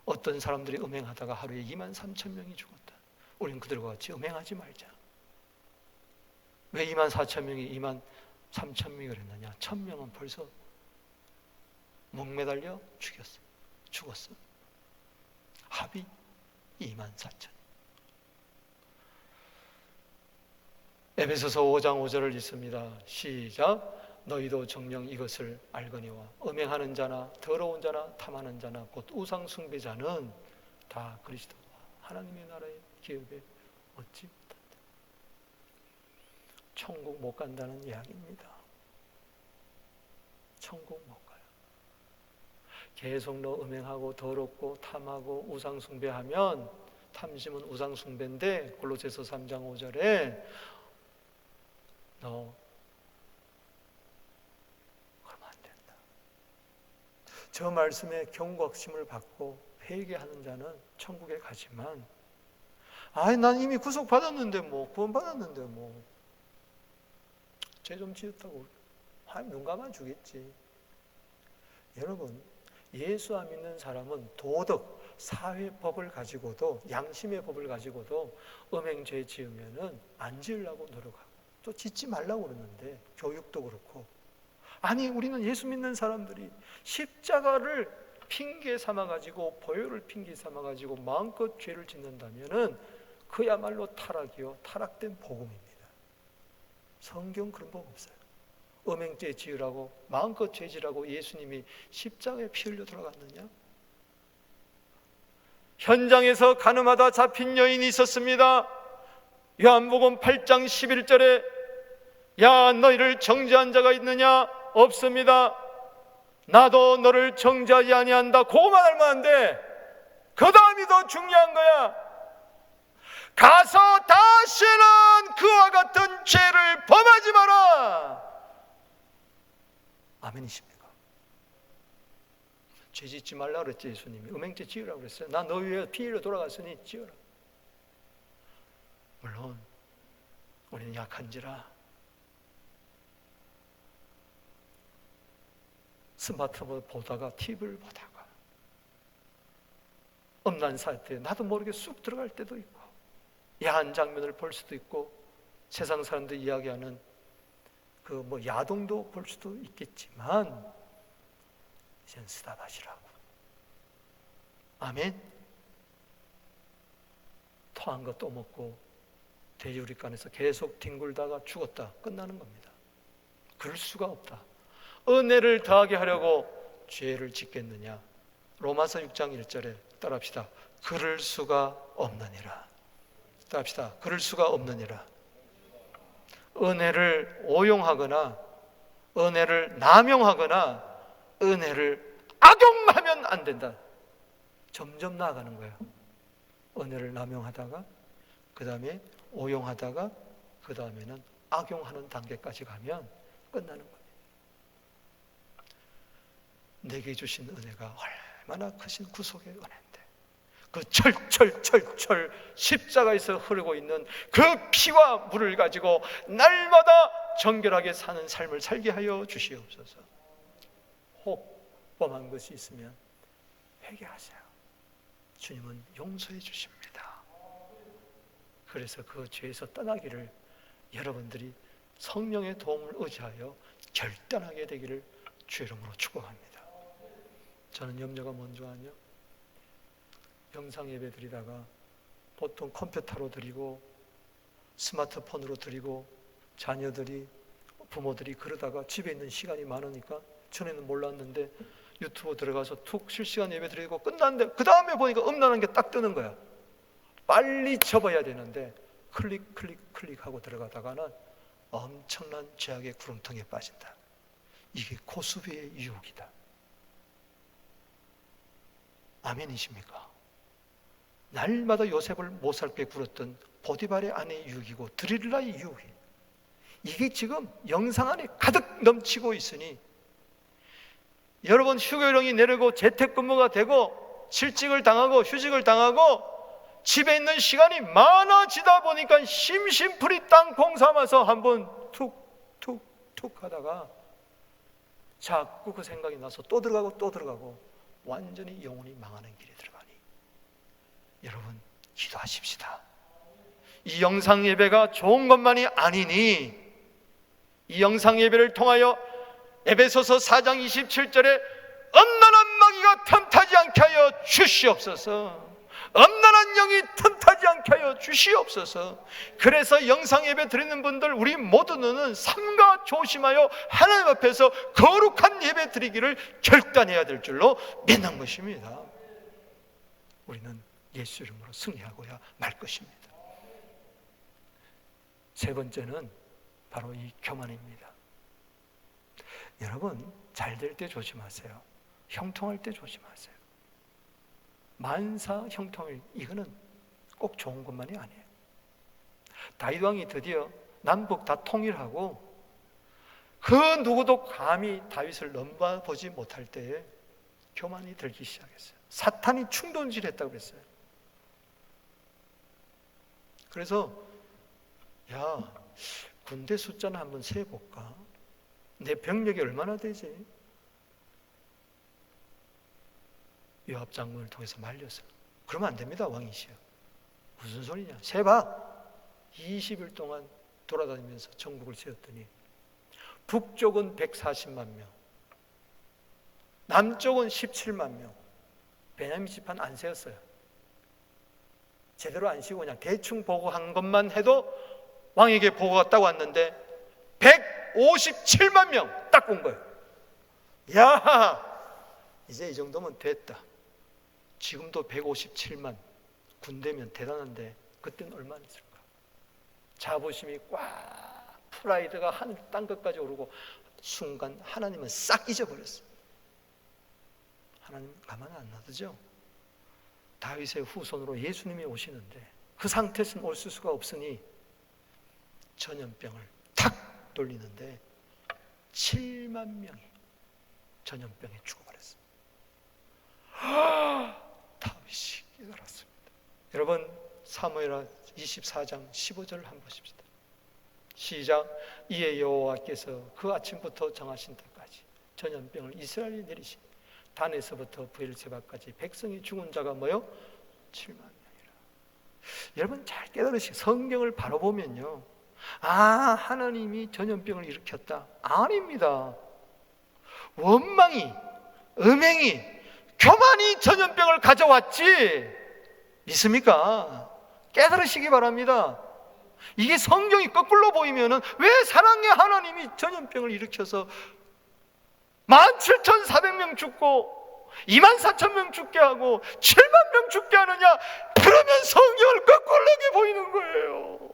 어떤 사람들이 음행하다가 하루에 23,000명이 죽었다. 우리는 그들과 같이 음행하지 말자. 왜 24,000명이 23,000명이 그랬느냐? 1,000명은 벌써 목매달려 죽었어. 합이 24,000. 에베소서 5장 5절을 읽습니다. 시작. 너희도 정녕 이것을 알거니와 음행하는 자나 더러운 자나 탐하는 자나 곧 우상 숭배자는 다 그리스도와 하나님의 나라의 기업에 얻지 못한다. 천국 못 간다는 이야기입니다. 천국 못 가요. 계속 너 음행하고 더럽고 탐하고 우상 숭배하면, 탐심은 우상 숭배인데 골로새서 3장 5절에 너 그러면 안 된다. 저 말씀에 경각심을 받고 회개하는 자는 천국에 가지만, 난 이미 구속받았는데 구원받았는데 죄 좀 지었다고 눈 감아 주겠지. 여러분, 예수 안 믿는 사람은 도덕, 사회법을 가지고도, 양심의 법을 가지고도 음행죄 지으면은 안 지으려고 노력하고 또 짓지 말라고 그러는데, 교육도 그렇고. 아니, 우리는 예수 믿는 사람들이 십자가를 핑계 삼아가지고, 보혈을 핑계 삼아가지고 마음껏 죄를 짓는다면은 그야말로 타락이요, 타락된 복음입니다. 성경 그런 법 없어요. 음행죄 지으라고 마음껏 죄 지으라고 예수님이 십자가에 피 흘려 돌아갔느냐? 현장에서 가늠하다 잡힌 여인이 있었습니다. 요한복음 8장 11절에 야, 너희를 정죄한 자가 있느냐? 없습니다. 나도 너를 정죄하지 아니한다. 그거만 알면 안 돼. 그 다음이 더 중요한 거야. 가서 다시는 그와 같은 죄를 범하지 마라. 아멘이십니까? 죄 짓지 말라 그랬지. 예수님이 음행죄 지으라고 그랬어요. 나 너 위해 피 흘려 돌아갔으니 지어라. 물론 우리는 약한지라 스마트폰 보다가, TV를 보다가 음란사 때 나도 모르게 쑥 들어갈 때도 있고, 야한 장면을 볼 수도 있고, 세상 사람들이 이야기하는 야동도 볼 수도 있겠지만, 이젠 쓰다바시라고. 아멘. 토한 거 또 먹고 돼지우리간에서 계속 뒹굴다가 죽었다. 끝나는 겁니다. 그럴 수가 없다. 은혜를 더하게 하려고 죄를 짓겠느냐? 로마서 6장 1절에 따라합시다. 그럴 수가 없느니라. 따라합시다. 그럴 수가 없느니라. 은혜를 오용하거나 은혜를 남용하거나 은혜를 악용하면 안 된다. 점점 나아가는 거예요. 은혜를 남용하다가, 그 다음에 오용하다가, 그 다음에는 악용하는 단계까지 가면 끝나는 겁니다. 내게 주신 은혜가 얼마나 크신 구속의 은혜인데, 그 철철 십자가에서 흐르고 있는 그 피와 물을 가지고 날마다 정결하게 사는 삶을 살게 하여 주시옵소서. 혹 범한 것이 있으면 회개하세요. 주님은 용서해 주십니다. 그래서 그 죄에서 떠나기를 여러분들이 성령의 도움을 의지하여 결단하게 되기를 주의 이름으로 축복합니다. 저는 염려가 뭔지 아냐? 영상 예배 드리다가 보통 컴퓨터로 드리고 스마트폰으로 드리고 자녀들이, 부모들이 그러다가 집에 있는 시간이 많으니까, 전에는 몰랐는데 유튜브 들어가서 툭 실시간 예배 드리고 끝났는데 그 다음에 보니까 음란한 게 딱 뜨는 거야. 빨리 접어야 되는데 클릭하고 들어가다가는 엄청난 죄악의 구렁텅이에 빠진다. 이게 고수비의 유혹이다. 아멘이십니까? 날마다 요셉을 못살게 굴었던 보디발의 아내의 유혹이고 드릴라의 유혹이, 이게 지금 영상 안에 가득 넘치고 있으니, 여러분 휴교령이 내리고 재택근무가 되고 실직을 당하고 휴직을 당하고 집에 있는 시간이 많아지다 보니까 심심풀이 땅콩 삼아서 한번 툭툭툭 하다가 자꾸 그 생각이 나서 또 들어가고 완전히 영혼이 망하는 길에 들어가니 여러분 기도하십시다. 이 영상 예배가 좋은 것만이 아니니 이 영상 예배를 통하여 에베소서 4장 27절에 엄난한 마귀가 틈타지 않게 하여 주시옵소서. 엄난한 영이 틈타지 않게 하여 주시옵소서. 그래서 영상 예배 드리는 분들 우리 모두는 삼가 조심하여 하나님 앞에서 거룩한 예배 드리기를 결단해야 될 줄로 믿는 것입니다. 우리는 예수 이름으로 승리하고야 말 것입니다. 세 번째는 바로 이 교만입니다. 여러분 잘 될 때 조심하세요. 형통할 때 조심하세요. 만사 형통일, 이거는 꼭 좋은 것만이 아니에요. 다윗 왕이 드디어 남북 다 통일하고 그 누구도 감히 다윗을 넘봐보지 못할 때에 교만이 들기 시작했어요. 사탄이 충동질했다고 그랬어요. 그래서 야, 군대 숫자는 한번 세볼까? 내 병력이 얼마나 되지? 요압 장군을 통해서 말렸어. 그러면 안 됩니다, 왕이시여. 무슨 소리냐? 세봐. 20일 동안 돌아다니면서 정복을 세웠더니 북쪽은 140만 명, 남쪽은 17만 명. 베냐민 지파는 안 세웠어요. 제대로 안 쉬고 그냥 대충 보고한 것만 해도 왕에게 보고가 딱 왔는데 157만 명 딱 본 거예요. 야, 이제 이 정도면 됐다. 지금도 157만 군대면 대단한데 그때는 얼마나 있을까? 자부심이 꽉, 프라이드가 하늘 땅 끝까지 오르고 순간 하나님은 싹 잊어버렸어요. 하나님 가만 안 놔두죠. 다윗의 후손으로 예수님이 오시는데 그 상태에서는 올 수가 없으니 전염병을 탁 돌리는데 7만 명이 전염병에 죽어버렸어요. 다윗이 깨달았습니다. 여러분 사무엘하 24장 15절을 한번 보십시다. 시작. 이에 여호와께서 그 아침부터 정하신 때까지 전염병을 이스라엘에 내리시니 단에서부터 브엘세바까지 백성이 죽은 자가 뭐요? 7만 명이라. 여러분 잘 깨달으시고 성경을 바로 보면요, 하나님이 전염병을 일으켰다. 아닙니다. 원망이, 음행이, 교만이 전염병을 가져왔지. 믿습니까? 깨달으시기 바랍니다. 이게 성경이 거꾸로 보이면은 왜 사랑의 하나님이 전염병을 일으켜서 17,400명 죽고 24,000명 죽게 하고 7만 명 죽게 하느냐? 그러면 성경을 거꾸로 보이는 거예요.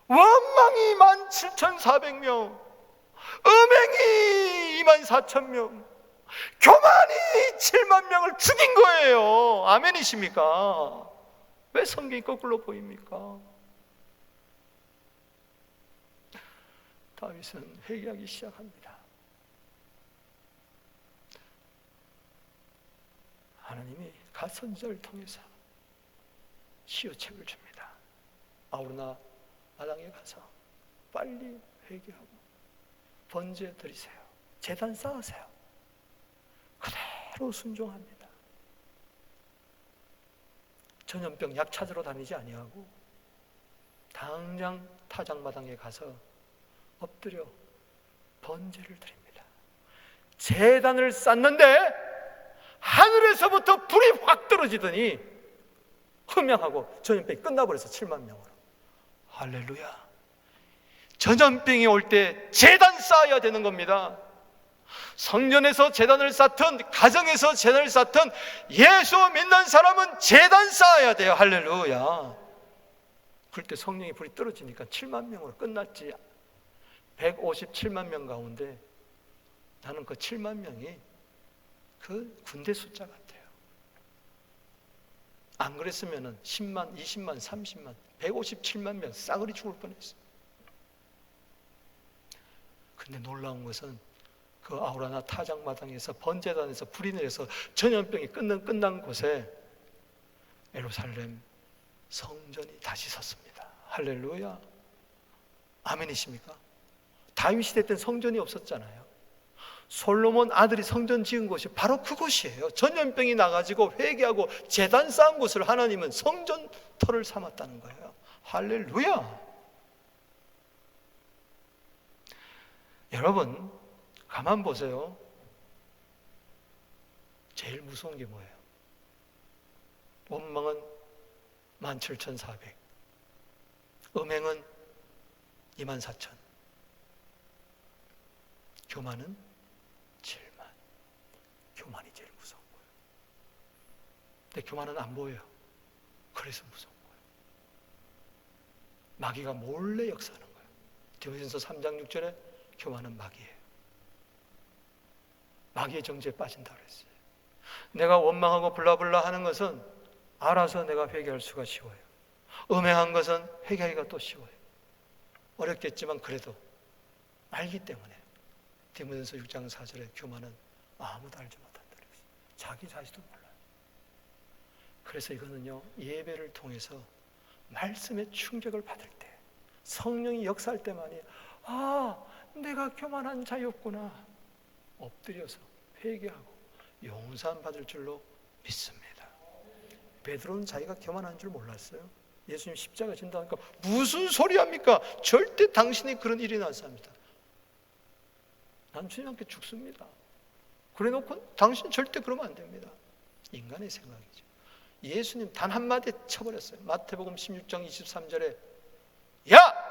원망이 17,400명, 음행이 24,000명, 교만이 7만 명을 죽인 거예요. 아멘이십니까? 왜 성경이 거꾸로 보입니까? 다윗은 회개하기 시작합니다. 하나님이 갓 선지자를 통해서 시효책을 줍니다. 아우르나 마당에 가서 빨리 회개하고 번제 드리세요. 제단 쌓으세요. 그대로 순종합니다. 전염병 약 찾으러 다니지 아니하고 당장 타작마당에 가서 엎드려 번제를 드립니다. 제단을 쌓는데 하늘에서부터 불이 확 떨어지더니 흠양하고 전염병이 끝나버려서 7만 명으로. 할렐루야. 전염병이 올 때 제단 쌓아야 되는 겁니다. 성전에서 제단을 쌓든 가정에서 제단을 쌓든 예수 믿는 사람은 제단 쌓아야 돼요. 할렐루야. 그럴 때 성령의 불이 떨어지니까 7만 명으로 끝났지. 157만 명 가운데 나는 그 7만 명이 그 군대 숫자 같아요. 안 그랬으면 10만, 20만, 30만, 157만 명 싸그리 죽을 뻔했어요. 근데 놀라운 것은 그 아우라나 타작마당에서 번제단에서 불이 내려서 전염병이 끝난 곳에 예루살렘 성전이 다시 섰습니다. 할렐루야. 아멘이십니까? 다윗 시대 때는 성전이 없었잖아요. 솔로몬 아들이 성전 지은 곳이 바로 그곳이에요. 전염병이 나가지고 회개하고 제단 쌓은 곳을 하나님은 성전터를 삼았다는 거예요. 할렐루야. 여러분 가만 보세요. 제일 무서운 게 뭐예요? 원망은 17,400, 음행은 24,000, 교만은 7만. 교만이 제일 무서운 거예요. 근데 교만은 안 보여요. 그래서 무서운 거예요. 마귀가 몰래 역사하는 거예요. 디모데전서 3장 6절에 교만은 마귀예요. 마귀의 정죄에 빠진다 그랬어요. 내가 원망하고 블라블라 하는 것은 알아서 내가 회개할 수가 쉬워요. 음행한 것은 회개하기가 또 쉬워요. 어렵겠지만 그래도 알기 때문에 디모데전서 6장 4절에 교만은 아무도 알지 못한다 그랬어요. 자기 자신도 몰라요. 그래서 이거는요, 예배를 통해서 말씀의 충격을 받을 때, 성령이 역사할 때만이 내가 교만한 자였구나 엎드려서 회개하고 용서함 받을 줄로 믿습니다. 베드로는 자기가 교만한 줄 몰랐어요. 예수님 십자가 진다니까 무슨 소리 합니까? 절대 당신이 그런 일이 나서 합니다. 난 주님께 죽습니다. 그래놓고 당신 절대 그러면 안 됩니다. 인간의 생각이죠. 예수님 단 한마디 쳐버렸어요. 마태복음 16장 23절에 야!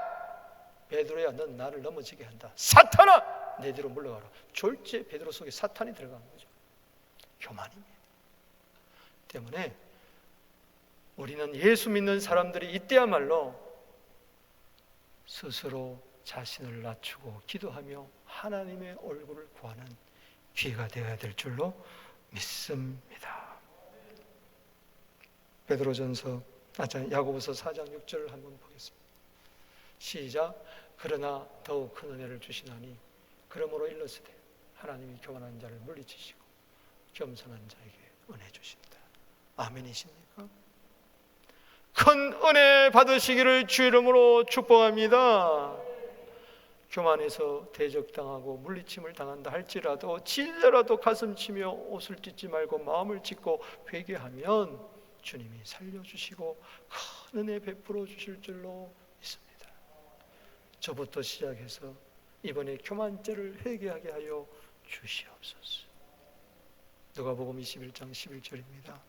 베드로야, 넌 나를 넘어지게 한다. 사탄아! 내 뒤로 물러가라. 졸지에 베드로 속에 사탄이 들어간 거죠. 교만입니다. 때문에 우리는 예수 믿는 사람들이 이때야말로 스스로 자신을 낮추고 기도하며 하나님의 얼굴을 구하는 기회가 되어야 될 줄로 믿습니다. 야고보서 4장 6절을 한번 보겠습니다. 시작. 그러나 더욱 큰 은혜를 주시나니 그러므로 일러스되 하나님이 교만한 자를 물리치시고 겸손한 자에게 은혜 주신다. 아멘이십니까? 큰 은혜 받으시기를 주 이름으로 축복합니다. 교만해서 대적당하고 물리침을 당한다 할지라도 진짜라도 가슴 치며 옷을 찢지 말고 마음을 찢고 회개하면 주님이 살려주시고 큰 은혜 베풀어 주실 줄로 믿습니다. 저부터 시작해서 이번에 교만죄를 회개하게 하여 주시옵소서. 누가복음 21장 11절입니다.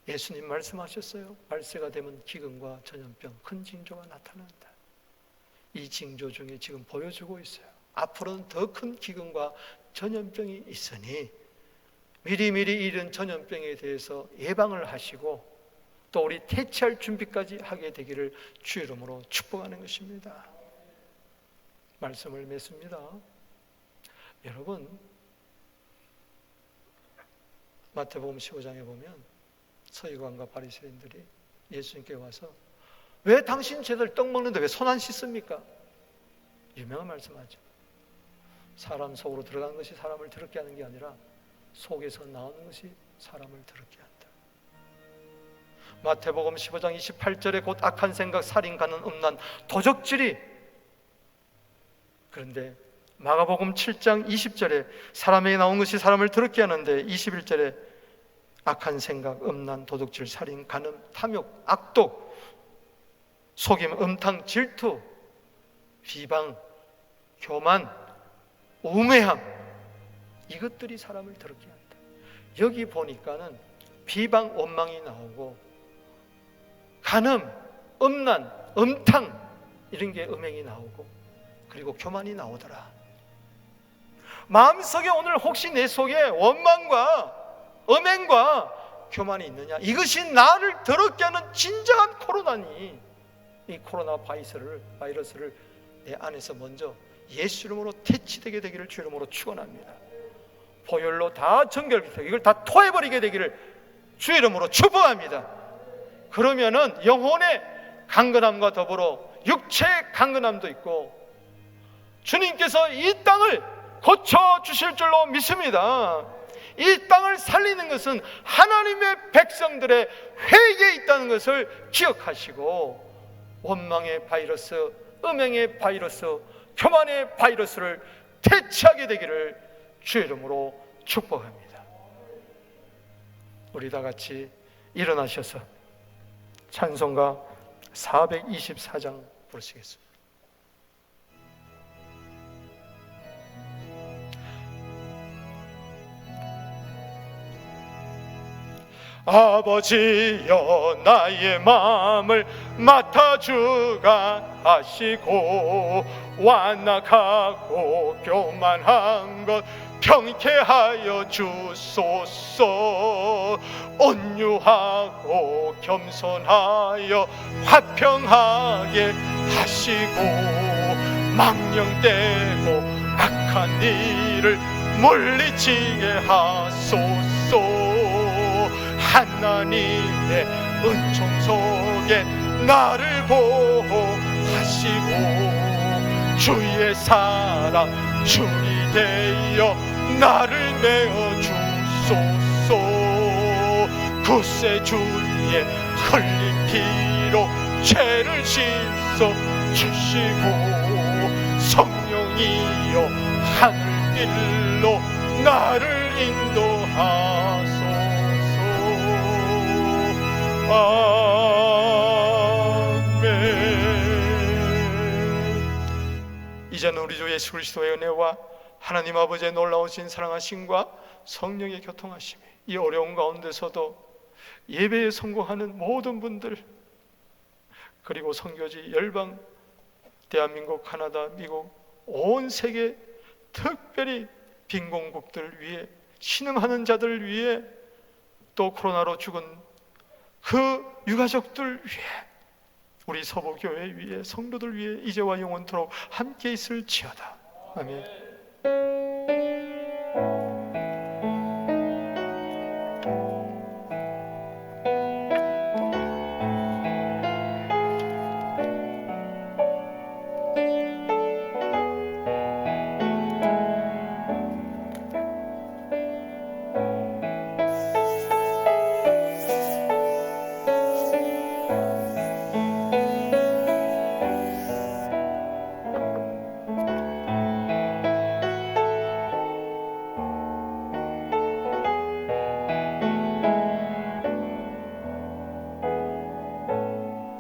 예수님 말씀하셨어요. 말세가 되면 기근과 전염병, 큰 징조가 나타난다. 이 징조 중에 지금 보여주고 있어요. 앞으로는 더 큰 기근과 전염병이 있으니 미리미리 이런 전염병에 대해서 예방을 하시고 또 우리 퇴치할 준비까지 하게 되기를 주 이름으로 축복하는 것입니다. 말씀을 맺습니다. 여러분, 마태복음 15장에 보면 서기관과 바리새인들이 예수님께 와서 왜 당신 쟤들 떡 먹는데 왜 손 안 씻습니까? 유명한 말씀하죠. 사람 속으로 들어가는 것이 사람을 더럽게 하는 게 아니라 속에서 나오는 것이 사람을 더럽게 한다. 마태복음 15장 28절에 곧 악한 생각, 살인, 간음, 음란, 도적질이, 그런데 마가복음 7장 20절에 사람에게 나온 것이 사람을 더럽게 하는데 21절에 악한 생각, 음란, 도둑질, 살인, 간음, 탐욕, 악독, 속임, 음탕, 질투, 비방, 교만, 우매함, 이것들이 사람을 더럽게 한다. 여기 보니까는 비방, 원망이 나오고 간음, 음란, 음탕 이런 게 음행이 나오고 그리고 교만이 나오더라. 마음속에 오늘 혹시 내 속에 원망과 음행과 교만이 있느냐? 이것이 나를 더럽게 하는 진정한 코로나니 이 코로나 바이러스를 내 안에서 먼저 예수 이름으로 퇴치되게 되기를 주 이름으로 축원합니다. 보혈로 다 정결되게 이걸 다 토해버리게 되기를 주 이름으로 축복합니다. 그러면은 영혼의 강건함과 더불어 육체의 강건함도 있고 주님께서 이 땅을 고쳐주실 줄로 믿습니다. 이 땅을 살리는 것은 하나님의 백성들의 회개에 있다는 것을 기억하시고 원망의 바이러스, 음행의 바이러스, 교만의 바이러스를 퇴치하게 되기를 주 이름으로 축복합니다. 우리 다 같이 일어나셔서 찬송가 424장 부르시겠습니다. 아버지여 나의 마음을 맡아주가 하시고 완악하고 교만한 것 경계하여 주소서. 온유하고 겸손하여 화평하게 하시고 망령되고 악한 일을 물리치게 하소서. 하나님의 은총 속에 나를 보호하시고 주의 사랑 줄이 되어 나를 메어 주소서. 구세주의 흘린 피로 죄를 씻어 주시고 성령이여 하늘길로 나를 인도하소서. 아멘. 이제는 우리 주 예수 그리스도의 은혜와 하나님 아버지의 놀라우신 사랑하심과 성령의 교통하심이 이 어려운 가운데서도 예배에 성공하는 모든 분들, 그리고 선교지 열방, 대한민국, 카나다, 미국, 온 세계, 특별히 빈공국들 위해, 신흥하는 자들 위해, 또 코로나로 죽은 그 유가족들 위해, 우리 서부교회 위해, 성도들 위해 이제와 영원토록 함께 있을지어다. 아멘.